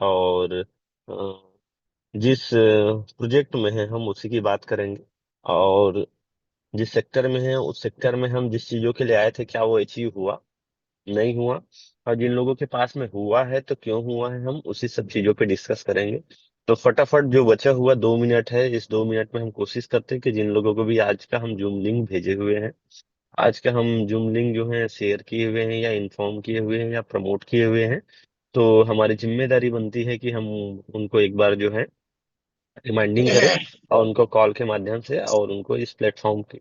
और जिस प्रोजेक्ट में है हम उसी की बात करेंगे। और जिस सेक्टर में है उस सेक्टर में हम जिस चीजों के लिए आए थे क्या वो अचीव हुआ, नहीं हुआ, और जिन लोगों के पास में हुआ है तो क्यों हुआ है, हम उसी सब चीजों पे डिस्कस करेंगे। तो फटाफट जो बचा हुआ 2 मिनट है, इस 2 मिनट में हम कोशिश करते हैं कि जिन लोगों को भी आज का हम जूम लिंक भेजे हुए हैं, आज का हम जूम लिंक जो है शेयर किए हुए हैं या इन्फॉर्म किए हुए हैं या प्रमोट किए हुए हैं, तो हमारी जिम्मेदारी बनती है कि हम उनको एक बार जो है रिमाइंडिंग करें, और उनको कॉल के माध्यम से और उनको इस प्लेटफॉर्म के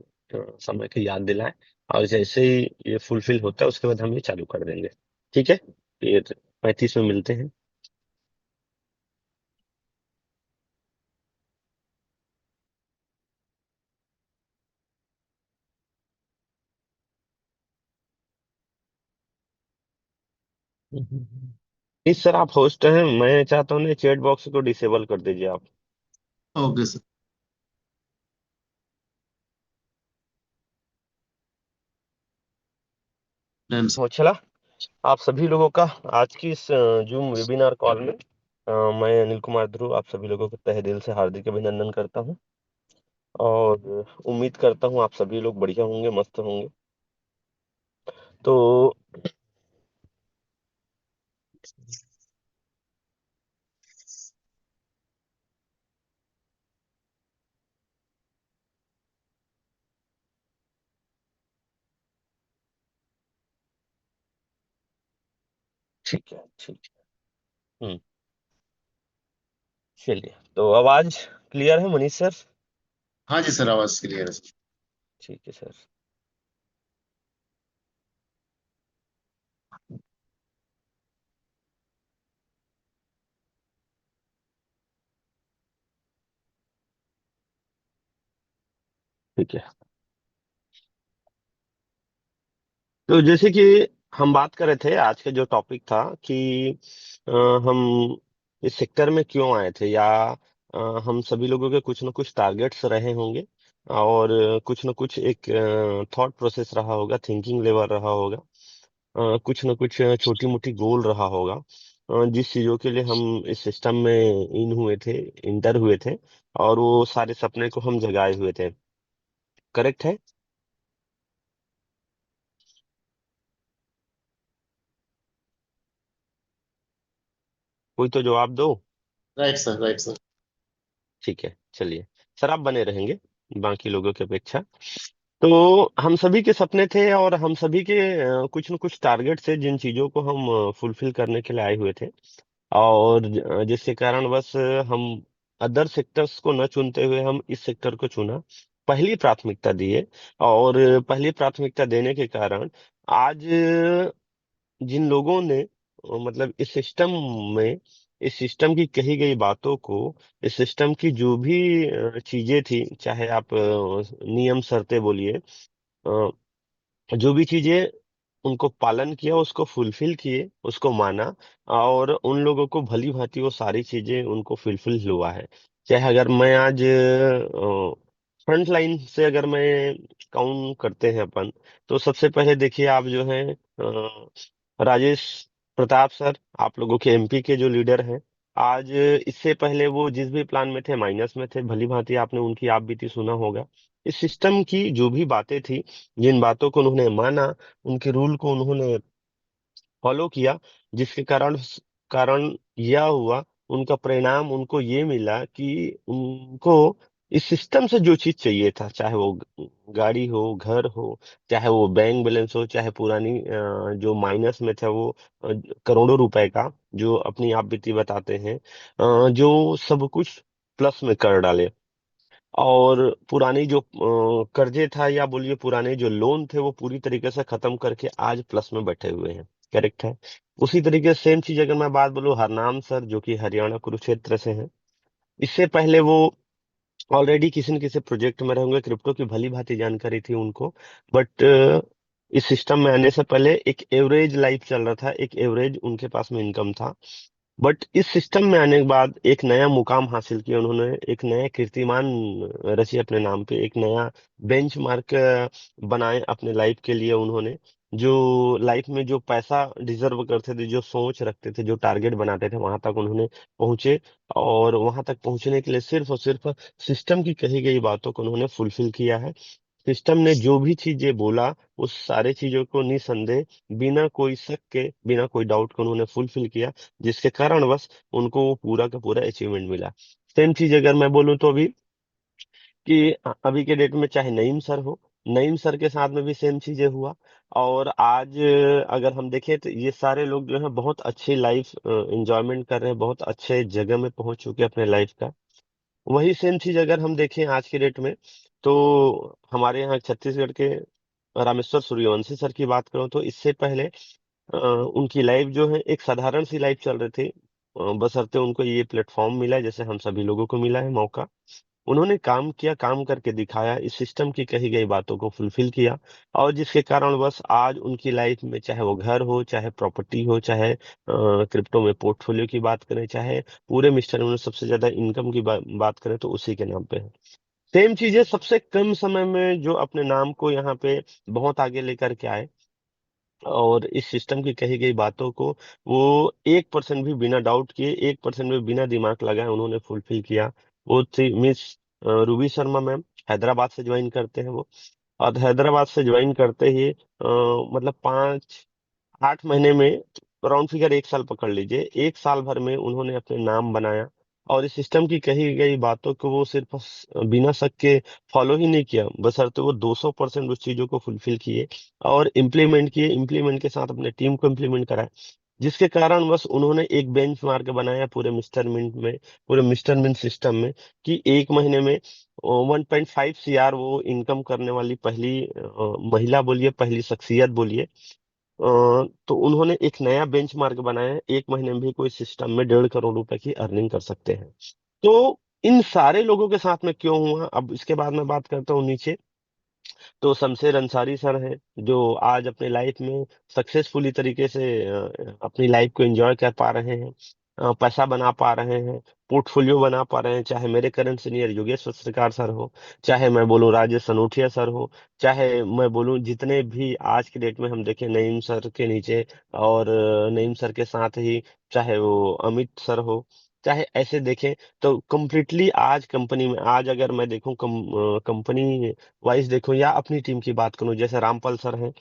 समय की याद दिलाएं। और जैसे ही ये फुलफिल होता है उसके बाद हम ये चालू कर देंगे। ठीक है, फिर 35 में मिलते हैं। नहीं सर, आप होस्ट हैं, मैं चाहता हूँ ना चैट बॉक्स को डिसेबल कर दीजिए आप। Okay sir. Done sir. हो चला। आप सभी लोगों का आज की इस जूम वेबिनार कॉल में मैं अनिल कुमार ध्रुव आप सभी लोगों को तहे दिल से हार्दिक अभिनंदन करता हूँ। और उम्मीद करता हूँ आप सभी लोग बढ़िया होंगे, मस्त होंगे। तो ठीक है, ठीक है। चलिए, तो आवाज क्लियर है मनीष सर? हाँ जी सर, आवाज क्लियर है सर। ठीक है सर। ठीक है, तो जैसे कि हम बात कर रहे थे, आज का जो टॉपिक था कि अ, हम इस सेक्टर में क्यों आए थे, या हम सभी लोगों के कुछ ना कुछ टारगेट्स रहे होंगे, और कुछ ना कुछ एक थॉट प्रोसेस रहा होगा, थिंकिंग लेवल रहा होगा, कुछ ना कुछ छोटी मोटी गोल रहा होगा, जिस चीजों के लिए हम इस सिस्टम में इन हुए थे, इंटर हुए थे, और वो सारे सपने को हम जगाए हुए थे। करेक्ट है? कोई तो जवाब दो। Right sir, right sir. ठीक है, चलिए। सर आप बने रहेंगे बाकी लोगों की अपेक्षा। तो हम सभी के सपने थे, और हम सभी के कुछ न कुछ टारगेट थे जिन चीजों को हम फुलफिल करने के लिए आए हुए थे। और जिसके कारण बस हम अदर सेक्टर्स को न चुनते हुए हम इस सेक्टर को चुना, पहली प्राथमिकता दिए। और पहली प्राथमिकता देने के कारण आज जिन लोगों ने मतलब इस सिस्टम में, इस सिस्टम की कही गई बातों को, इस सिस्टम की जो भी चीजें थी, चाहे आप नियम शर्तें बोलिए, जो भी चीजें उनको पालन किया, उसको फुलफिल किए, उसको माना, और उन लोगों को भली भांति वो सारी चीजें उनको फुलफिल हुआ है। चाहे अगर मैं आज फ्रंट लाइन से अगर मैं काउंट करते हैं अपन, तो सबसे पहले देखिए आप जो है राजेश प्रताप सर, आप लोगों के एमपी के जो लीडर हैं, आज इससे पहले वो जिस भी प्लान में थे माइनस में थे, भली भांति आपने उनकी आप बीती सुना होगा। इस सिस्टम की जो भी बातें थी, जिन बातों को उन्होंने माना, उनके रूल को उन्होंने फॉलो किया, जिसके कारण कारण यह हुआ, उनका परिणाम उनको ये मिला कि उनको इस सिस्टम से जो चीज चाहिए था, चाहे वो गाड़ी हो, घर हो, चाहे वो बैंक बैलेंस हो, चाहे पुरानी जो माइनस में था वो अ, करोड़ों रुपए का जो अपनी आप बीती बताते हैं, जो सब कुछ प्लस में कर डाले। और पुरानी जो कर्जे था, या बोलिए पुराने जो लोन थे, वो पूरी तरीके से खत्म करके आज प्लस में बैठे हुए हैं। करेक्ट है? उसी तरीके से सेम चीज अगर मैं बात बोलूं हरनाम सर, जो कि हरियाणा कुरुक्षेत्र से हैं, इससे पहले वो ऑलरेडी किसी न किसी प्रोजेक्ट में रहेंगे, क्रिप्टो की भली भांति जानकारी थी उनको। बट इस सिस्टम में आने से पहले एक एवरेज लाइफ चल रहा था, एक एवरेज उनके पास में इनकम था। बट इस सिस्टम में आने के बाद एक नया मुकाम हासिल किया उन्होंने, एक नया कीर्तिमान रची अपने नाम पे, एक नया बेंचमार्क बनाए अपने लाइफ के लिए उन्होंने। जो लाइफ में जो पैसा डिजर्व करते थे, जो सोच रखते थे, जो टारगेट बनाते थे, वहां तक उन्होंने पहुंचे। और वहां तक पहुंचने के लिए सिर्फ और सिर्फ सिस्टम की कही गई बातों को उन्होंने फुलफिल किया है। सिस्टम ने जो भी चीजें बोला, उस सारे चीजों को निसंदेह, बिना कोई शक के, बिना कोई डाउट के उन्होंने फुलफिल किया, जिसके कारण बस उनको वो पूरा का पूरा अचीवमेंट मिला। सेम चीज अगर मैं बोलूँ तो अभी कि अभी के डेट में चाहे नईम सर हो, नईम सर के साथ में भी सेम चीजें हुआ। और आज अगर हम देखें तो ये सारे लोग जो है बहुत अच्छी लाइफ एंजॉयमेंट कर रहे हैं, बहुत अच्छे जगह में पहुंच चुके हैं अपने लाइफ का। वही सेम चीज अगर हम देखें आज के डेट में, तो हमारे यहाँ छत्तीसगढ़ के रामेश्वर सूर्यवंशी सर की बात करूं तो इससे पहले उनकी लाइफ जो है एक साधारण सी लाइफ चल रही थी। बशर्ते उनको ये प्लेटफॉर्म मिला, जैसे हम सभी लोगों को मिला है मौका। उन्होंने काम किया, काम करके दिखाया, इस सिस्टम की कही गई बातों को फुलफिल किया। और जिसके कारण बस आज उनकी लाइफ में चाहे वो घर हो, चाहे प्रॉपर्टी हो, चाहे क्रिप्टो में पोर्टफोलियो की बात करें, चाहे पूरे मिस्टर में सबसे ज्यादा इनकम की बात करें, तो उसी के नाम पे है। सेम चीजें सबसे कम समय में जो अपने नाम को यहाँ पे बहुत आगे लेकर के आए, और इस सिस्टम की कही गई बातों को वो 1% भी बिना डाउट किए, 1% भी बिना दिमाग लगाए उन्होंने फुलफिल किया। वो थी miss Ruby Sharma ma'am. Hyderabad से ज्वाइन करते हैं वो। और हैदराबाद से ज्वाइन करते ही मतलब 5-8 महीने में, राउंड फिगर 1 साल पकड़ लीजिए, 1 साल भर में उन्होंने अपने नाम बनाया। और इस सिस्टम की कही गई बातों को वो सिर्फ बिना शक के फॉलो ही नहीं किया, बशर्ते वो 200% उस चीजों को फुलफिल किए और इम्प्लीमेंट किए, इम्प्लीमेंट के साथ अपने टीम को इम्प्लीमेंट कराए। जिसके कारण बस उन्होंने एक बेंच मार्क बनाया पूरे मिस्टर मिंट में, पूरे मिस्टर मिंट सिस्टम में, कि 1 महीने में 1.5 CR वो इनकम करने वाली पहली महिला बोलिए, पहली शख्सियत बोलिए। तो उन्होंने एक नया बेंचमार्क बनाया है, 1 महीने में भी कोई सिस्टम में 1.5 करोड़ रुपए की अर्निंग कर सकते हैं। तो इन सारे लोगों के साथ में क्यों हुआ, अब इसके बाद मैं बात करता हूँ नीचे। तो शमशेर अंसारी सर हैं, जो आज अपने लाइफ में सक्सेसफुली तरीके से अपनी लाइफ को एंजॉय कर पा रहे हैं, पैसा बना पा रहे हैं, पोर्टफोलियो बना पा रहे हैं। चाहे मेरे करंट सीनियर योगेश सरकार सर हो, चाहे मैं बोलूँ राजेश अनोठिया सर हो, चाहे मैं बोलूँ जितने भी आज के डेट में हम देखें नईम सर के नीचे, और नईम सर के साथ ही चाहे वो अमित सर हो, चाहे ऐसे देखें, तो कम्प्लीटली आज कंपनी में, आज अगर मैं देखूं कंपनी वाइज देखो या अपनी टीम की बात करूं, जैसे रामपाल सर हैं,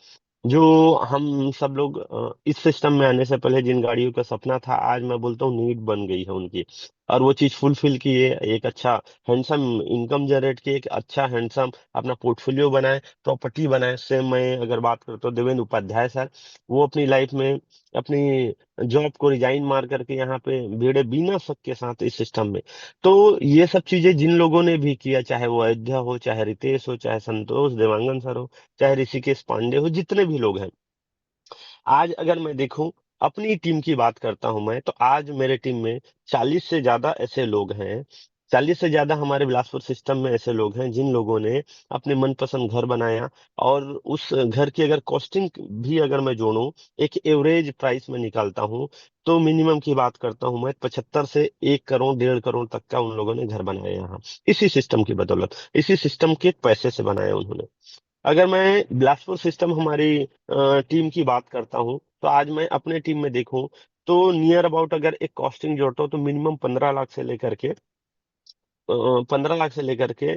जो हम सब लोग इस सिस्टम में आने से पहले जिन गाड़ियों का सपना था, आज मैं बोलता हूँ नीड बन गई है उनकी। और वो चीज फुलफिल किए, एक अच्छा हैंडसम इनकम जनरेट किए, एक अच्छा हैंडसम अपना पोर्टफोलियो बनाए, प्रॉपर्टी बनाए। सेम मैं अगर बात करता हूँ देवेंद्र उपाध्याय सर, वो अपनी लाइफ में अपनी जॉब को रिजाइन मार करके यहाँ पे भिड़े बिना शक के साथ इस सिस्टम में। तो ये सब चीजें जिन लोगों ने भी किया, चाहे वो अयोध्या हो, चाहे रितेश हो, चाहे संतोष देवांगन सर हो, चाहे ऋषिकेश पांडे हो, जितने भी लोग हैं, आज अगर मैं देखूं, अपनी टीम की बात करता हूं मैं, तो आज मेरे टीम में 40 से ज्यादा ऐसे लोग हैं, 40 से ज्यादा हमारे बिलासपुर सिस्टम में ऐसे लोग हैं जिन लोगों ने अपने मनपसंद घर बनाया। और उस घर की अगर कॉस्टिंग भी अगर मैं जोड़ूं, एक एवरेज प्राइस में निकालता हूं, तो मिनिमम की बात करता हूं मैं, 75 से 1 करोड़ 1.5 करोड़ तक का उन लोगों ने घर बनाया यहाँ, इसी सिस्टम की बदौलत, इसी सिस्टम के पैसे से बनाया उन्होंने। अगर मैं बिलासपुर सिस्टम हमारी टीम की बात करता हूं, तो आज मैं अपने टीम में देखूं, तो नियर अबाउट अगर एक कॉस्टिंग जोड़ता हूं, तो मिनिमम 15 लाख से लेकर के 15 लाख से लेकर के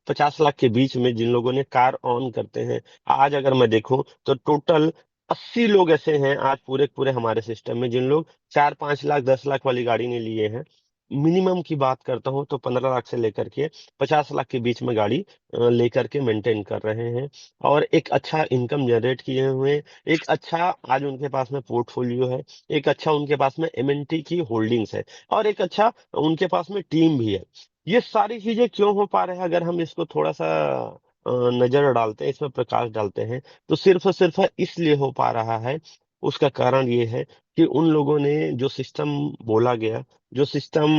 50 लाख के बीच में जिन लोगों ने कार ऑन करते हैं, आज अगर मैं देखूं तो टोटल 80 लोग ऐसे हैं आज पूरे पूरे हमारे सिस्टम में, जिन लोग 4-5 लाख 10 लाख वाली गाड़ी ने लिए हैं। मिनिमम की बात करता हूं तो 15 लाख से लेकर के 50 लाख के बीच में गाड़ी लेकर के मेंटेन कर रहे हैं, और एक अच्छा इनकम जनरेट किए हुए हैं। एक अच्छा आज उनके पास में पोर्टफोलियो है, एक अच्छा उनके पास में एमएनटी की होल्डिंग्स है, और एक अच्छा उनके पास में टीम भी है। ये सारी चीजें क्यों हो पा रहे हैं, अगर हम इसको थोड़ा सा नजर डालते हैं, इसमें प्रकाश डालते हैं, तो सिर्फ और सिर्फ इसलिए हो पा रहा है। उसका कारण ये है कि उन लोगों ने जो सिस्टम बोला गया, जो सिस्टम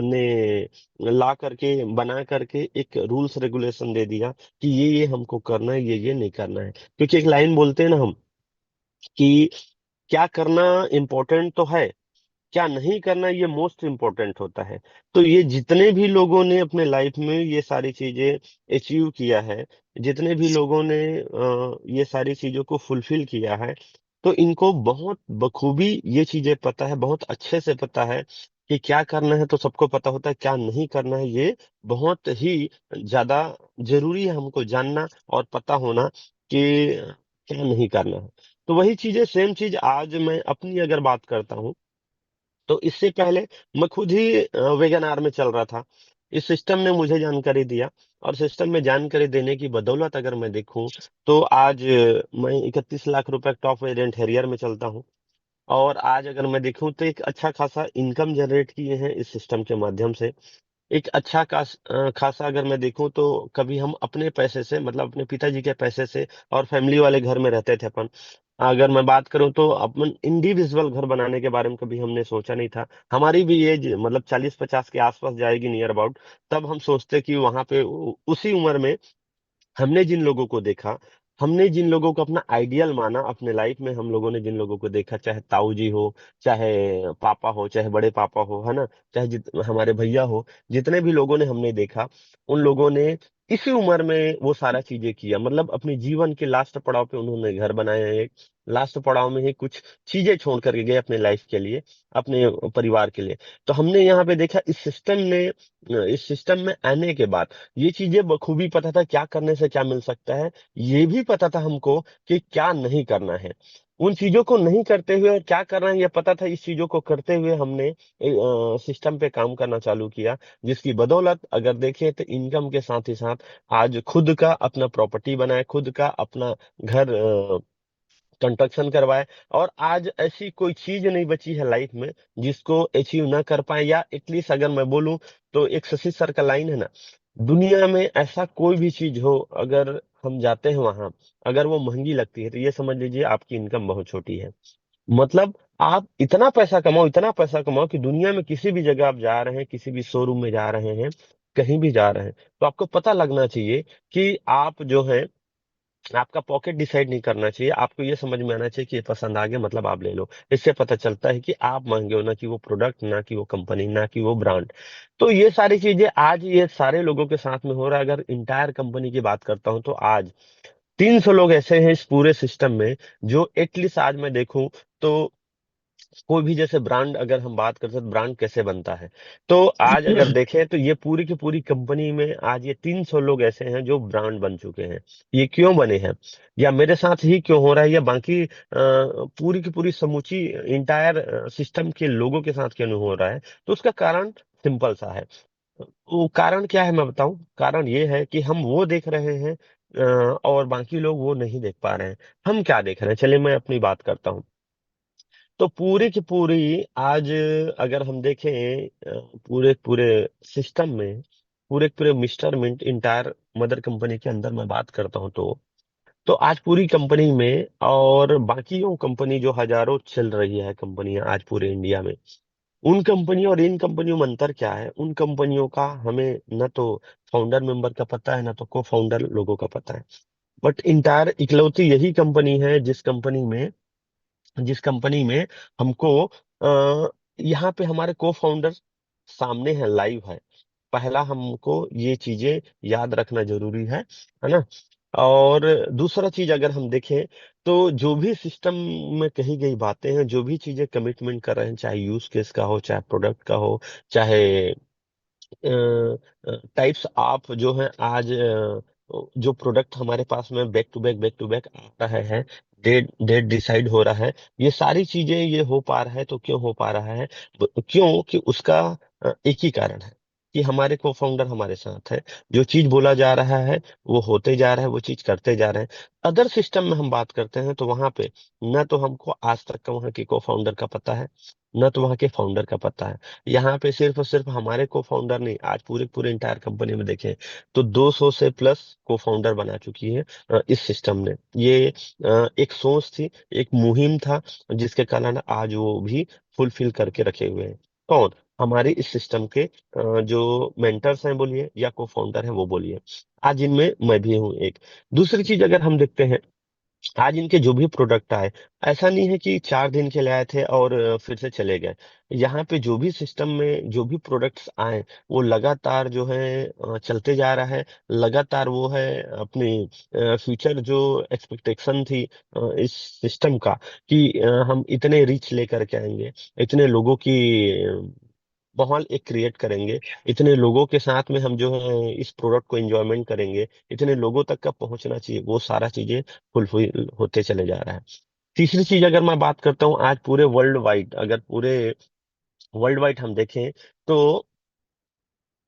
ने ला करके बना करके एक रूल्स रेगुलेशन दे दिया कि ये हमको करना है, ये नहीं करना है। क्योंकि एक लाइन बोलते हैं ना हम, कि क्या करना इम्पोर्टेंट तो है, क्या नहीं करना है, ये मोस्ट इम्पोर्टेंट होता है। तो ये जितने भी लोगों ने अपने लाइफ में ये सारी चीजें अचीव किया है, जितने भी लोगों ने ये सारी चीजों को फुलफिल किया है, तो इनको बहुत बखूबी ये चीजें पता है, बहुत अच्छे से पता है कि क्या करना है तो सबको पता होता है, क्या नहीं करना है ये बहुत ही ज्यादा जरूरी है हमको जानना और पता होना कि क्या नहीं करना है। तो वही चीजें, सेम चीज आज मैं अपनी अगर बात करता हूँ, तो इससे पहले मैं खुद ही वेगन आर में चल रहा था। इस सिस्टम ने मुझे जानकारी दिया, और सिस्टम में जानकारी देने की बदौलत अगर मैं देखूं, तो आज मैं 31 लाख रुपए टॉप वेरिएंट हैरियर में चलता हूं। और आज अगर मैं देखूं तो एक अच्छा खासा इनकम जनरेट किए हैं इस सिस्टम के माध्यम से। एक अच्छा खासा अगर मैं देखूं तो कभी हम अपने पैसे से, मतलब अपने पिताजी के पैसे से और फैमिली वाले घर में रहते थे अपन, अगर मैं बात करूं तो अपन इंडिविजुअल घर बनाने के बारे में कभी हमने सोचा नहीं था। हमारी भी एज मतलब 40-50 के आसपास जाएगी नियर अबाउट, तब हम सोचते कि वहां पे उसी उम्र में हमने जिन लोगों को देखा, हमने जिन लोगों को अपना आइडियल माना अपने लाइफ में, हम लोगों ने जिन लोगों को देखा, चाहे ताऊ जी हो, चाहे पापा हो, चाहे बड़े पापा हो, है ना, चाहे हमारे भैया हो, जितने भी लोगों ने हमने देखा, उन लोगों ने इसी उम्र में वो सारा चीजें किया। मतलब अपने जीवन के लास्ट पड़ाव पे उन्होंने घर बनाया है, एक लास्ट पड़ाव में ही कुछ चीजें छोड़ करके गए अपने लाइफ के लिए, अपने परिवार के लिए। तो हमने यहाँ पे देखा इस सिस्टम में आने के बाद ये चीजें बखूबी पता था, क्या करने से क्या मिल सकता है। ये भी पता था हमको कि क्या नहीं करना है। उन चीजों को नहीं करते हुए और क्या करना है ये पता था, इस चीजों को करते हुए हमने सिस्टम पे काम करना चालू किया, जिसकी बदौलत अगर देखें तो इनकम के साथ ही साथ आज खुद का अपना प्रॉपर्टी बनाए, खुद का अपना घर कंस्ट्रक्शन करवाए। और आज ऐसी कोई चीज नहीं बची है लाइफ में जिसको अचीव ना कर पाए, या एटलीस्ट अगर मैं बोलूं तो एक शशि सर का लाइन है ना, दुनिया में ऐसा कोई भी चीज हो, अगर हम जाते हैं वहां, अगर वो महंगी लगती है तो ये समझ लीजिए आपकी इनकम बहुत छोटी है। मतलब आप इतना पैसा कमाओ, इतना पैसा कमाओ कि दुनिया में किसी भी जगह आप जा रहे हैं, किसी भी शोरूम में जा रहे हैं, कहीं भी जा रहे हैं, तो आपको पता लगना चाहिए कि आप जो है, आपका पॉकेट डिसाइड नहीं करना चाहिए, आपको ये समझ में आना चाहिए कि ये पसंद आ गया मतलब आप ले लो। इससे पता चलता है कि आप महंगे हो, ना कि वो प्रोडक्ट, ना कि वो कंपनी, ना कि वो ब्रांड। तो ये सारी चीजें आज ये सारे लोगों के साथ में हो रहा है। अगर इंटायर कंपनी की बात करता हूं तो आज 300 लोग ऐसे हैं इस पूरे सिस्टम में, जो एटलीस्ट आज मैं देखूं तो कोई भी जैसे ब्रांड अगर हम बात करते हैं तो ब्रांड कैसे बनता है, तो आज अगर देखें तो ये पूरी की पूरी कंपनी में आज ये 300 लोग ऐसे हैं जो ब्रांड बन चुके हैं। ये क्यों बने हैं, या मेरे साथ ही क्यों हो रहा है, या बाकी पूरी की पूरी समूची इंटायर सिस्टम के लोगों के साथ क्यों नहीं हो रहा है, तो उसका कारण सिंपल सा है। वो कारण क्या है मैं बताऊं, कारण ये है कि हम वो देख रहे हैं और बाकी लोग वो नहीं देख पा रहे हैं। हम क्या देख रहे हैं, चलिए मैं अपनी बात करता हूँ। तो पूरी की पूरी आज अगर हम देखें पूरे पूरे सिस्टम में, पूरे पूरे mister Mint entire mother company के अंदर मैं बात करता हूं, तो आज पूरी कंपनी में और बाकी कंपनी जो हजारों चल रही है कंपनियां आज पूरे इंडिया में, उन कंपनियों और इन कंपनियों में अंतर क्या है, उन कंपनियों का हमें न तो फाउंडर मेंबर का पता है, ना तो को फाउंडर लोगों का पता है। बट इंटायर इकलौती यही कंपनी है जिस कंपनी में हमको यहाँ पे हमारे को फाउंडर सामने है, लाइव है। पहला हमको ये चीजें याद रखना जरूरी है ना। और दूसरा चीज अगर हम देखें, तो जो भी सिस्टम में कही गई बातें हैं, जो भी चीजें कमिटमेंट कर रहे हैं, चाहे यूज केस का हो, चाहे प्रोडक्ट का हो, चाहे टाइप्स ऑफ जो है आज जो प्रोडक्ट हमारे पास में बैक टू बैक आ रहा है, डेट डेट डिसाइड हो रहा है, ये सारी चीजें ये हो पा रहा है तो क्यों हो पा रहा है, क्यों कि उसका एक ही कारण है कि हमारे को फाउंडर हमारे साथ है। जो चीज बोला जा रहा है वो होते जा रहा है, वो चीज करते जा रहे हैं। अदर सिस्टम में हम बात करते हैं तो वहां पे न तो हमको आज तक का वहां के को फाउंडर का पता है, न तो वहां के फाउंडर का पता है। यहाँ पे सिर्फ और सिर्फ हमारे को फाउंडर नहीं, आज पूरे पूरे इंटायर कंपनी में देखें तो 200 से प्लस को फाउंडर बना चुकी है इस सिस्टम ने। ये एक सोच थी, एक मुहिम था, जिसके कारण आज वो भी फुलफिल करके रखे हुए हैं। कौन, हमारे इस सिस्टम के जो मेंटर्स हैं बोलिए, या को फाउंडर हैं वो बोलिए, आज इनमें मैं भी हूँ एक। दूसरी चीज अगर हम देखते हैं आज इनके जो भी प्रोडक्ट आए, ऐसा नहीं है कि 4 दिन के लिए आए थे और फिर से चले गए। यहाँ पे जो भी सिस्टम में जो भी प्रोडक्ट्स आए, वो लगातार जो है चलते जा रहा है। लगातार वो है अपनी फ्यूचर जो एक्सपेक्टेशन थी इस सिस्टम का, कि हम इतने रीच लेकर के आएंगे, इतने लोगों की माहौल एक क्रिएट करेंगे, इतने लोगों के साथ में हम जो है इस प्रोडक्ट को एंजॉयमेंट करेंगे, इतने लोगों तक का पहुंचना चाहिए, वो सारा चीजें फुलफिल होते चले जा रहा है। तीसरी चीज अगर मैं बात करता हूँ, आज पूरे वर्ल्ड वाइड, अगर पूरे वर्ल्ड वाइड हम देखें, तो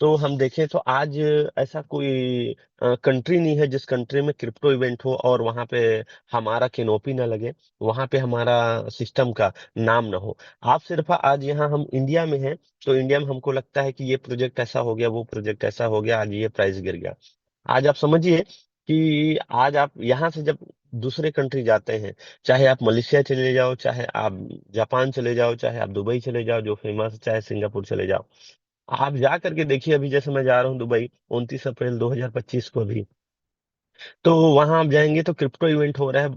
हम देखें तो आज ऐसा कोई कंट्री नहीं है जिस कंट्री में क्रिप्टो इवेंट हो और वहां पे हमारा कैनोपी ना लगे, वहां पे हमारा सिस्टम का नाम ना हो। आप सिर्फ आज यहाँ हम इंडिया में हैं, तो इंडिया में हमको लगता है कि ये प्रोजेक्ट ऐसा हो गया, वो प्रोजेक्ट ऐसा हो गया, आज ये प्राइस गिर गया। आज आप समझिए कि आज आप यहाँ से जब दूसरे कंट्री जाते हैं, चाहे आप मलेशिया चले जाओ, चाहे आप जापान चले जाओ, चाहे आप दुबई चले जाओ जो फेमस है, चाहे सिंगापुर चले जाओ, आप जा करके देखिए। अभी जैसे मैं जा रहा हूँ दुबई 29 अप्रैल 2025 को अभी, तो वहां आप जाएंगे तो क्रिप्टो इवेंट हो रहा है,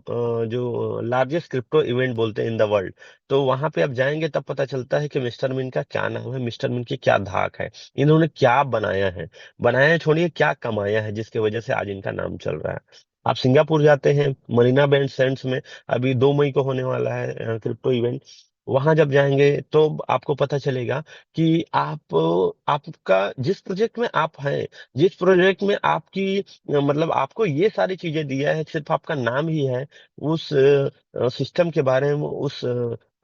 जो लार्जेस्ट क्रिप्टो इवेंट बोलते हैं इन द वर्ल्ड। तो वहां पे आप जाएंगे तब पता चलता है कि मिस्टर मिन का क्या नाम है, मिस्टर मिन की क्या धाक है, इन्होंने क्या बनाया है, बनाया छोड़िए क्या कमाया है, जिसकी वजह से आज इनका नाम चल रहा है। आप सिंगापुर जाते हैं, मरीना बैंड सैंड्स में अभी 2 मई को होने वाला है क्रिप्टो इवेंट। वहां जब जाएंगे तो आपको पता चलेगा कि आपका जिस प्रोजेक्ट में आप हैं, जिस प्रोजेक्ट में आपकी मतलब आपको ये सारी चीजें दिया है, सिर्फ आपका नाम ही है उस सिस्टम के बारे में, उस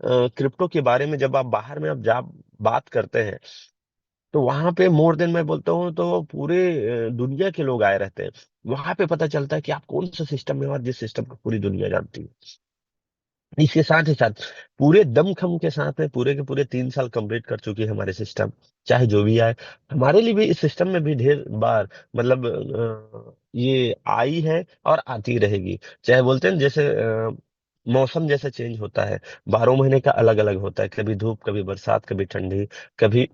क्रिप्टो के बारे में। जब आप बाहर में आप जा बात करते हैं, तो वहां पे मोर देन मैं बोलता हूँ तो पूरे दुनिया के लोग आए रहते हैं। वहां पे पता चलता है कि आप कौन सा सिस्टम में हो, और जिस सिस्टम को पूरी दुनिया जानती है। इसके साथ ही साथ पूरे दमखम के साथ में पूरे के पूरे 3 साल कंप्लीट कर चुकी है हमारे सिस्टम, चाहे जो भी आए। हमारे लिए भी इस सिस्टम में भी ढेर बार मतलब ये आई है और आती रहेगी। चाहे बोलते हैं ना, जैसे मौसम जैसे चेंज होता है, 12 महीने का अलग अलग होता है, कभी धूप, कभी बरसात, कभी ठंडी, कभी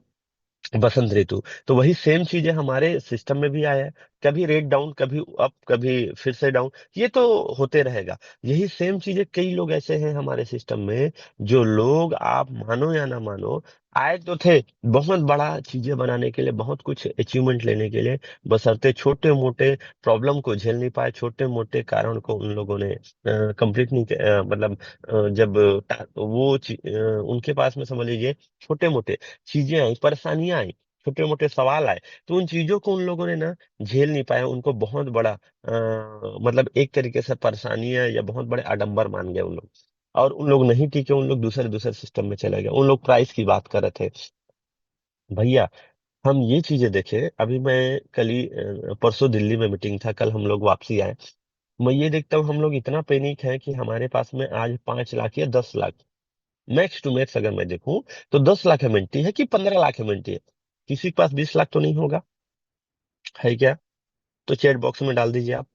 बसंत ऋतु। तो वही सेम चीजें हमारे सिस्टम में भी आया है, कभी रेट डाउन, कभी अप, कभी फिर से डाउन, ये तो होते रहेगा। यही सेम चीजें कई लोग ऐसे हैं हमारे सिस्टम में, जो लोग आप मानो या ना मानो, आए तो थे बहुत बड़ा चीजें बनाने के लिए, बहुत कुछ अचीवमेंट लेने के लिए, बशर्ते छोटे मोटे प्रॉब्लम को झेल नहीं पाए, छोटे मोटे कारण को उन लोगों ने कंप्लीट नहीं मतलब जब उनके पास में समझ लीजिए छोटे मोटे चीजें आई, परेशानियां आई, छोटे मोटे सवाल आए, तो उन चीजों को उन लोगों ने ना झेल नहीं पाया, उनको बहुत बड़ा मतलब एक तरीके से परेशानियां या बहुत बड़े आडंबर मान गए उन लोग, और उन लोग नहीं टिके, उन लोग दूसरे दूसरे सिस्टम में चले गए। उन लोग प्राइस की बात कर रहे थे भैया। हम ये चीजें देखे, अभी मैं कल ही परसों दिल्ली में मीटिंग था, कल हम लोग वापसी आए, मैं ये देखता हूँ हम लोग इतना पैनिक है कि हमारे पास में आज 5 लाख या 10 लाख, मैक्स टू मैक्स अगर मैं देखूं तो 10 लाख एमएनटी है कि 15 लाख एमएनटी है। किसी के पास 20 लाख तो नहीं होगा, है क्या? तो चैट बॉक्स में डाल दीजिए आप,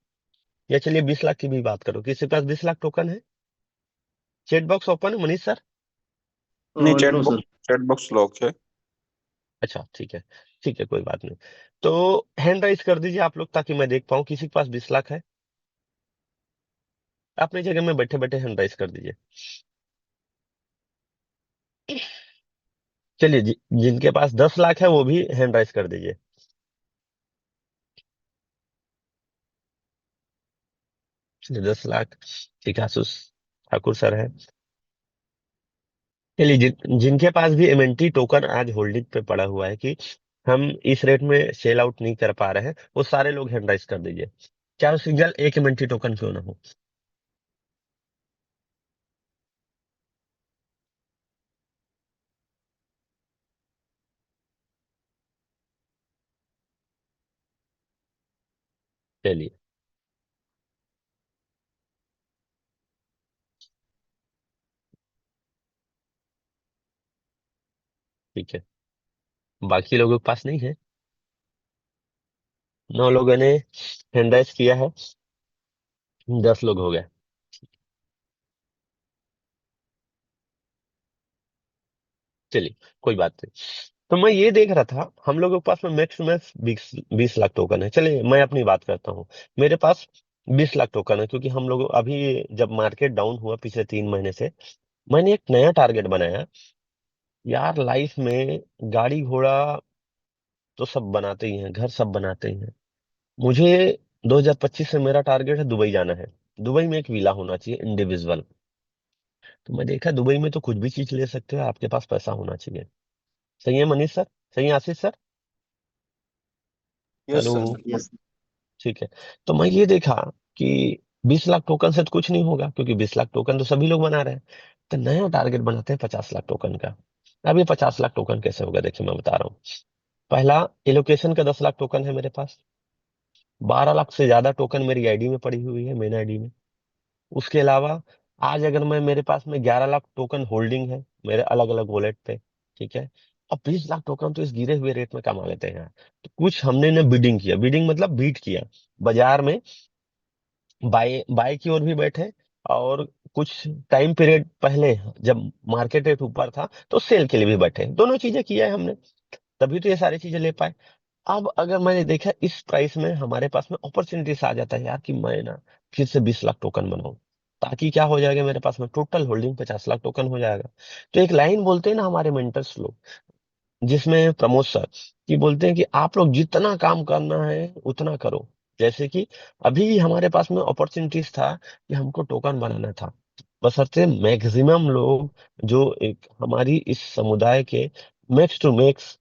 या चलिए 20 लाख की भी बात करो, किसी के पास 20 लाख टोकन है? चैट बॉक्स ओपन है मनीष सर? नहीं, no sir. Chat box lock है। अच्छा ठीक है, ठीक है, कोई बात नहीं। तो हैंड राइज कर दीजिए आप लोग, ताकि मैं देख पाऊं किसी के पास 20 लाख है। अपनी जगह में बैठे बैठे हैंड राइज कर दीजिए। चलिए जिनके पास 10 लाख है वो भी हैंड राइज कर दीजिए। चलिए 10 लाख, ठीक है, आशीष ठाकुर सर है। चलिए जिनके पास भी एमएनटी टोकन आज होल्डिंग पे पड़ा हुआ है कि हम इस रेट में सेल आउट नहीं कर पा रहे हैं, वो सारे लोग हैंड राइज कर दीजिए, चाहे सिंगल एक एमएनटी टोकन क्यों ना हो। चलिए ठीक है, बाकी लोगों के पास नहीं है, 9 लोगों ने हैंड राइज किया है, 10 लोग हो गए। चलिए कोई बात नहीं। तो मैं ये देख रहा था हम लोगों के पास में max to max 20 20 lakh token है। चलिए मैं अपनी बात करता हूँ। मेरे पास 20 लाख टोकन है, क्योंकि हम लोग अभी जब मार्केट डाउन हुआ पिछले 3 महीने से, मैंने एक नया टारगेट बनाया। यार लाइफ में गाड़ी घोड़ा तो सब बनाते ही हैं, घर सब बनाते ही हैं। मुझे 2025 से मेरा टारगेट है दुबई जाना है। दुबई में एक विला होना चाहिए इंडिविजुअल। तो मैं देखा दुबई में तो कुछ भी चीज ले सकते हो, आपके पास पैसा होना चाहिए। सही है मनीष सर? सही है Ashish sir? Yes hello. Sir. Yes. ठीक है। तो मैं ये देखा कि 20 लाख टोकन से तो कुछ नहीं होगा, क्योंकि 20 लाख टोकन तो सभी लोग बना रहे हैं। तो नया टारगेट बनाते हैं 50 लाख टोकन का। अब ये 50 लाख टोकन कैसे होगा, देखिए मैं बता रहा हूँ। पहला, एलोकेशन का 10 लाख टोकन है मेरे पास। 12 लाख से ज्यादा टोकन मेरी आईडी में पड़ी हुई है, मेन आईडी में। उसके अलावा आज अगर मेरे पास में 11 लाख टोकन होल्डिंग है मेरे अलग अलग वॉलेट पे। ठीक है। अब 20 लाख टोकन तो इस गिरे हुए रेट में कमा लेते हैं यार। तो कुछ हमने ने बिडिंग किया, बिडिंग मतलब बीट किया बाजार में, बाय बाय की ओर भी बैठे, और कुछ टाइम पीरियड पहले जब मार्केट रेट ऊपर था तो सेल के लिए भी बैठे। दोनों चीजें किया है हमने, तभी तो ये सारी चीजें ले पाए। अब अगर मैंने देखा इस प्राइस में हमारे पास में अपॉर्चुनिटीज आ जाता है यार, कि मैं ना फिर से 20 लाख टोकन बनाऊं, ताकि क्या हो जाएगा, मेरे पास में टोटल होल्डिंग 50 लाख टोकन हो जाएगा। तो एक लाइन बोलते हैं ना हमारे मेंटर्स लोग, जिसमें प्रमोद सर की बोलते हैं कि आप लोग जितना काम करना है उतना करो। जैसे कि अभी हमारे पास में अपॉर्चुनिटीज था कि हमको टोकन बनाना था, बशर्ते मैक्सिमम लोग, जो एक हमारी इस समुदाय के मैक्स टू मैक्स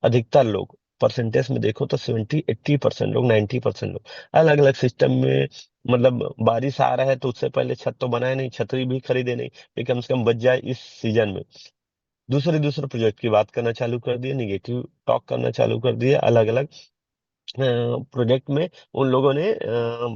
अधिकतर लोग, परसेंटेज में देखो तो 70-80% लोग, 90% लोग अलग अलग सिस्टम में, मतलब बारिश आ रहा है तो उससे पहले छत तो बनाए नहीं, छतरी भी खरीदे नहीं कि कम से कम बच जाए इस सीजन में। दूसरे दूसरे प्रोजेक्ट की बात करना चालू कर दिए, निगेटिव टॉक करना चालू कर दिए अलग अलग प्रोजेक्ट में। उन लोगों ने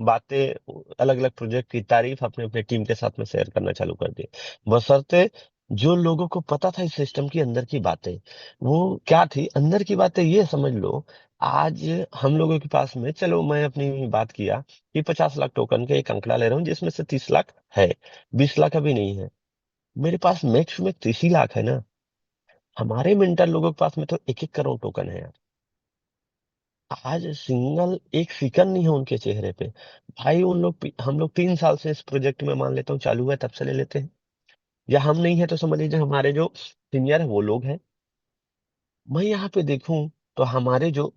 बातें, अलग अलग प्रोजेक्ट की तारीफ अपने अपने टीम के साथ में शेयर करना चालू कर दी। बशर्ते जो लोगों को पता था इस सिस्टम की अंदर की बातें, वो क्या थी अंदर की बातें, ये समझ लो। आज हम लोगों के पास में, चलो मैं अपनी बात किया कि 50 लाख टोकन का एक आंकड़ा ले रहा हूँ, जिसमें से 30 लाख है, 20 लाख अभी नहीं है। मेरे पास मैक्स में 30 ही लाख है ना। हमारे मेंटर लोगों के पास में तो 1-1 करोड़ टोकन है यार। आज सिंगल एक सिकन नहीं है उनके चेहरे पे। भाई उन लोग, हम लोग 3 साल से इस प्रोजेक्ट में मान लेता हूँ चालू है, तब से ले लेते हैं। या हम नहीं है तो समझ लीजिए हमारे जो सीनियर है वो लोग हैं। मैं यहाँ पे देखूं तो हमारे जो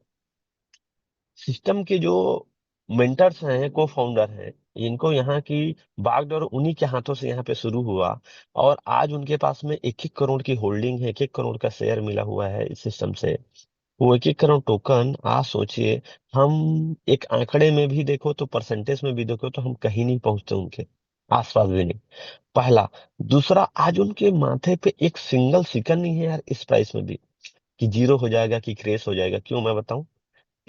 सिस्टम के जो मेंटर्स हैं, को फाउंडर हैं, इनको यहाँ की बागडोर उन्हीं के हाथों से यहाँ पे शुरू हुआ। और आज उनके पास में 1-1 करोड़ की होल्डिंग है, 1-1 करोड़ का शेयर मिला हुआ है इस सिस्टम से। वो 1-1 करोड़ टोकन, आप सोचिए। हम एक आंकड़े में भी देखो तो, परसेंटेज में भी देखो तो, हम कहीं नहीं पहुंचते उनके आसपास भी नहीं। पहला। दूसरा, आज उनके माथे पे एक सिंगल सिकन नहीं है यार इस प्राइस में भी, कि जीरो हो जाएगा कि क्रेश हो जाएगा। क्यों मैं बताऊं?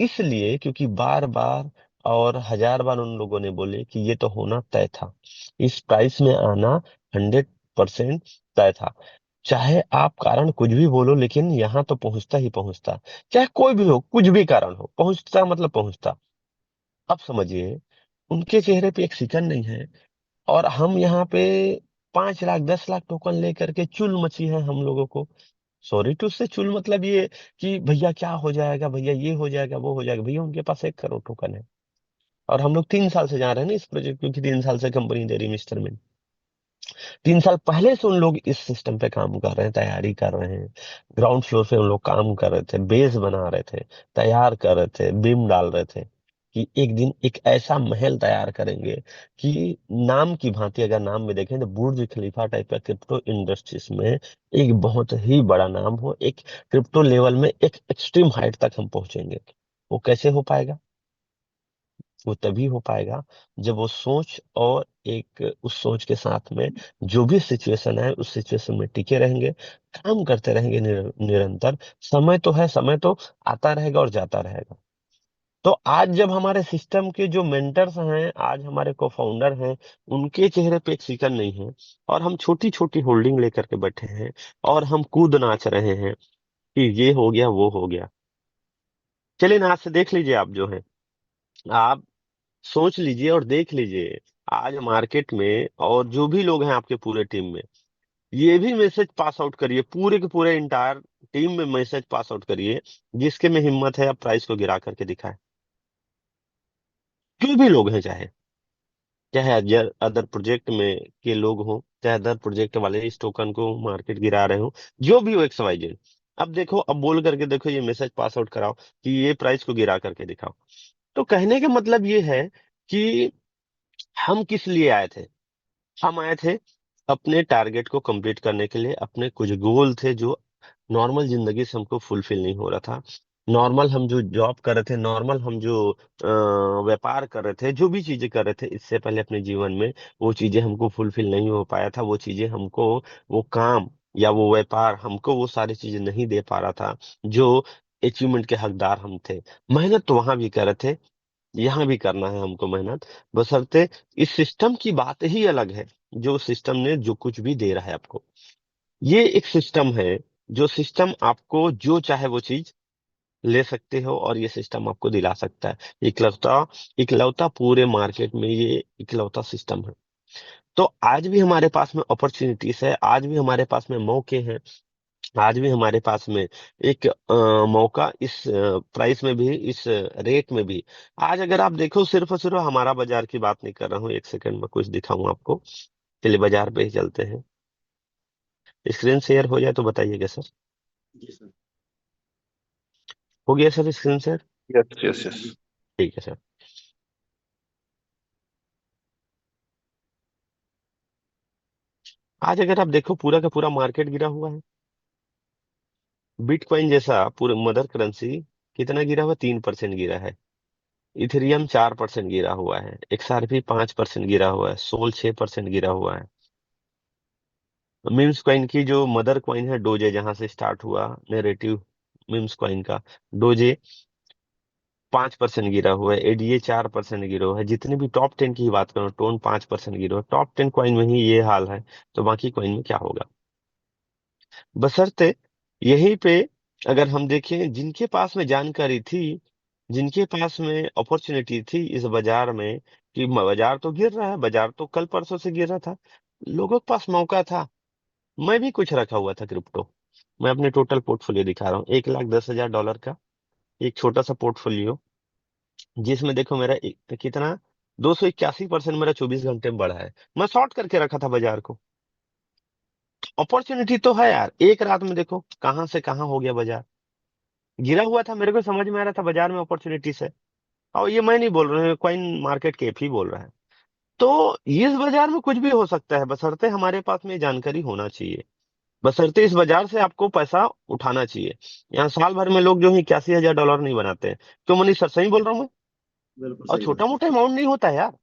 इसलिए क्योंकि बार बार और 1000 बार उन लोगों ने बोले कि ये तो होना तय था, इस प्राइस में आना 100% तय था। चाहे आप कारण कुछ भी बोलो, लेकिन यहाँ तो पहुंचता ही पहुंचता। चाहे कोई भी हो, कुछ भी कारण हो, पहुंचता मतलब पहुंचता। अब समझिए, उनके चेहरे पे एक सिकन नहीं है, और हम यहाँ पे 5 लाख 10 लाख टोकन लेकर के चुल मची है हम लोगों को। सॉरी टू से चुल मतलब ये कि भैया क्या हो जाएगा, भैया ये हो जाएगा, वो हो जाएगा। भैया उनके पास 1 करोड़ टोकन है, और हम लोग 3 साल से जा रहे हैं ना इस प्रोजेक्ट, क्योंकि 3 साल से कंपनी दे रही है मिस्टर। 3 साल पहले से उन लोग इस सिस्टम पे काम कर रहे हैं, तैयारी कर रहे हैं। ग्राउंड फ्लोर पे उन लोग काम कर रहे थे, बेस बना रहे थे, तैयार कर रहे थे, बीम डाल रहे थे, कि एक दिन एक ऐसा महल तैयार करेंगे कि नाम की भांति, अगर नाम में देखें तो बुर्ज खलीफा टाइप का क्रिप्टो इंडस्ट्रीज में एक बहुत ही बड़ा नाम हो, एक क्रिप्टो लेवल में एक एक्सट्रीम हाइट तक हम पहुंचेंगे। वो कैसे हो पाएगा? वो तभी हो पाएगा जब वो सोच, और एक उस सोच के साथ में जो भी सिचुएशन है उस सिचुएशन में टिके रहेंगे, काम करते रहेंगे निरंतर। समय तो है, समय तो आता रहेगा और जाता रहेगा। तो आज जब हमारे सिस्टम के जो मेंटर्स हैं, आज हमारे को फाउंडर हैं, उनके चेहरे पे एक सिकन नहीं है, और हम छोटी छोटी होल्डिंग लेकर के बैठे हैं, और हम कूद नाच रहे हैं कि ये हो गया वो हो गया। चलिए ना, आज से देख लीजिए, आप जो है, आप सोच लीजिए और देख लीजिए, आज मार्केट में और जो भी लोग हैं आपके पूरे टीम में, ये भी मैसेज पास आउट करिए, पूरे के पूरे इंटायर टीम में मैसेज पास आउट करिए, जिसके में हिम्मत है अब प्राइस को गिरा करके दिखाए। जो भी लोग हैं चाहे, चाहे अदर अदर प्रोजेक्ट में के लोग हों, चाहे अदर प्रोजेक्ट वाले इस टोकन को मार्केट गिरा रहे हो, जो भी हो एक्स वाई जेड। अब देखो, अब बोल करके देखो, ये मैसेज पास आउट कराओ कि ये प्राइस को गिरा करके दिखाओ। तो कहने का मतलब ये है कि हम किस लिए आए थे। हम आए थे अपने टारगेट को कंप्लीट करने के लिए। अपने कुछ गोल थे जो नॉर्मल जिंदगी से हमको फुलफिल नहीं हो रहा था। नॉर्मल हम जो जॉब कर रहे थे, नॉर्मल हम जो व्यापार कर रहे थे, जो भी चीजें कर रहे थे इससे पहले अपने जीवन में, वो चीजें हमको फुलफिल नहीं हो पाया था। वो चीजें हमको, वो काम या वो व्यापार हमको वो सारी चीजें नहीं दे पा रहा था जो अचीवमेंट के हकदार हम थे। मेहनत तो वहां भी कर रहे थे, यहाँ भी करना है हमको मेहनत, बशर्ते इस सिस्टम की बात ही अलग है। जो सिस्टम ने जो कुछ भी दे रहा है आपको, ये एक सिस्टम है। जो सिस्टम आपको जो चाहे वो चीज ले सकते हो, और ये सिस्टम आपको दिला सकता है। इकलौता इकलौता पूरे मार्केट में ये इकलौता सिस्टम है। तो आज भी हमारे पास में अपॉर्चुनिटीज है, आज भी हमारे पास में मौके हैं, आज भी हमारे पास में एक मौका, इस प्राइस में भी, इस रेट में भी। आज अगर आप देखो, सिर्फ और सिर्फ हमारा बाजार की बात नहीं कर रहा हूँ, एक सेकंड में कुछ दिखाऊं आपको। चलिए बाजार पे ही चलते हैं। स्क्रीन शेयर हो जाए तो बताइएगा सर। जी सर। हो गया sir screen share? Yes, yes, yes. ठीक है सर। आज अगर आप देखो, पूरा का पूरा मार्केट गिरा हुआ है। बिटकॉइन जैसा पूरे मदर करेंसी कितना गिरा हुआ? 3% गिरा है। इथेरियम 4% गिरा हुआ है। एक्सआरपी 5% गिरा हुआ है। सोल 6% गिरा हुआ है। मीम्स कॉइन की जो मदर कॉइन है, डोजे, जहां से स्टार्ट हुआ नैरेटिव मीम्स कॉइन का, डोजे 5% गिरा हुआ है। एडीए 4% गिरा हुआ है। जितने भी टॉप 10 की बात करो, टोन 5% गिरा हुआ है। टॉप 10 कॉइन में ही ये हाल है, तो बाकी कॉइन में क्या होगा? बशर्ते यहीं पे अगर हम देखें, जिनके पास में जानकारी थी, जिनके पास में अपॉर्चुनिटी थी इस बाजार में, कि बाजार तो गिर रहा है, बाजार तो कल परसों से गिर रहा था, लोगों के पास मौका था। मैं भी कुछ रखा हुआ था क्रिप्टो। मैं अपने टोटल पोर्टफोलियो दिखा रहा हूँ, $1,10,000 का एक छोटा सा पोर्टफोलियो, जिसमें देखो मेरा कितना, 281% मेरा 24 घंटे में बढ़ा है। मैं शॉर्ट करके रखा था बाजार को। अपॉर्चुनिटी तो है यार, एक रात में देखो कहां से कहां हो गया बाजार। गिरा हुआ था, मेरे को समझ में आ रहा था बाजार में अपॉर्चुनिटीज है। और ये मैं नहीं बोल रहा हूँ, कॉइन मार्केट कैप ही बोल रहा है। तो इस बाजार में कुछ भी हो सकता है, बशर्ते हमारे पास में ये जानकारी होना चाहिए। बशर्ते इस बाजार से आपको पैसा उठाना चाहिए। यहाँ साल भर में लोग जो है $81,000 नहीं बनाते हैं। क्यों मनीष सर, सही बोल रहा हूँ मैं? बिल्कुल और सही छोटा बात है। मोटा अमाउंट नहीं होता है यार।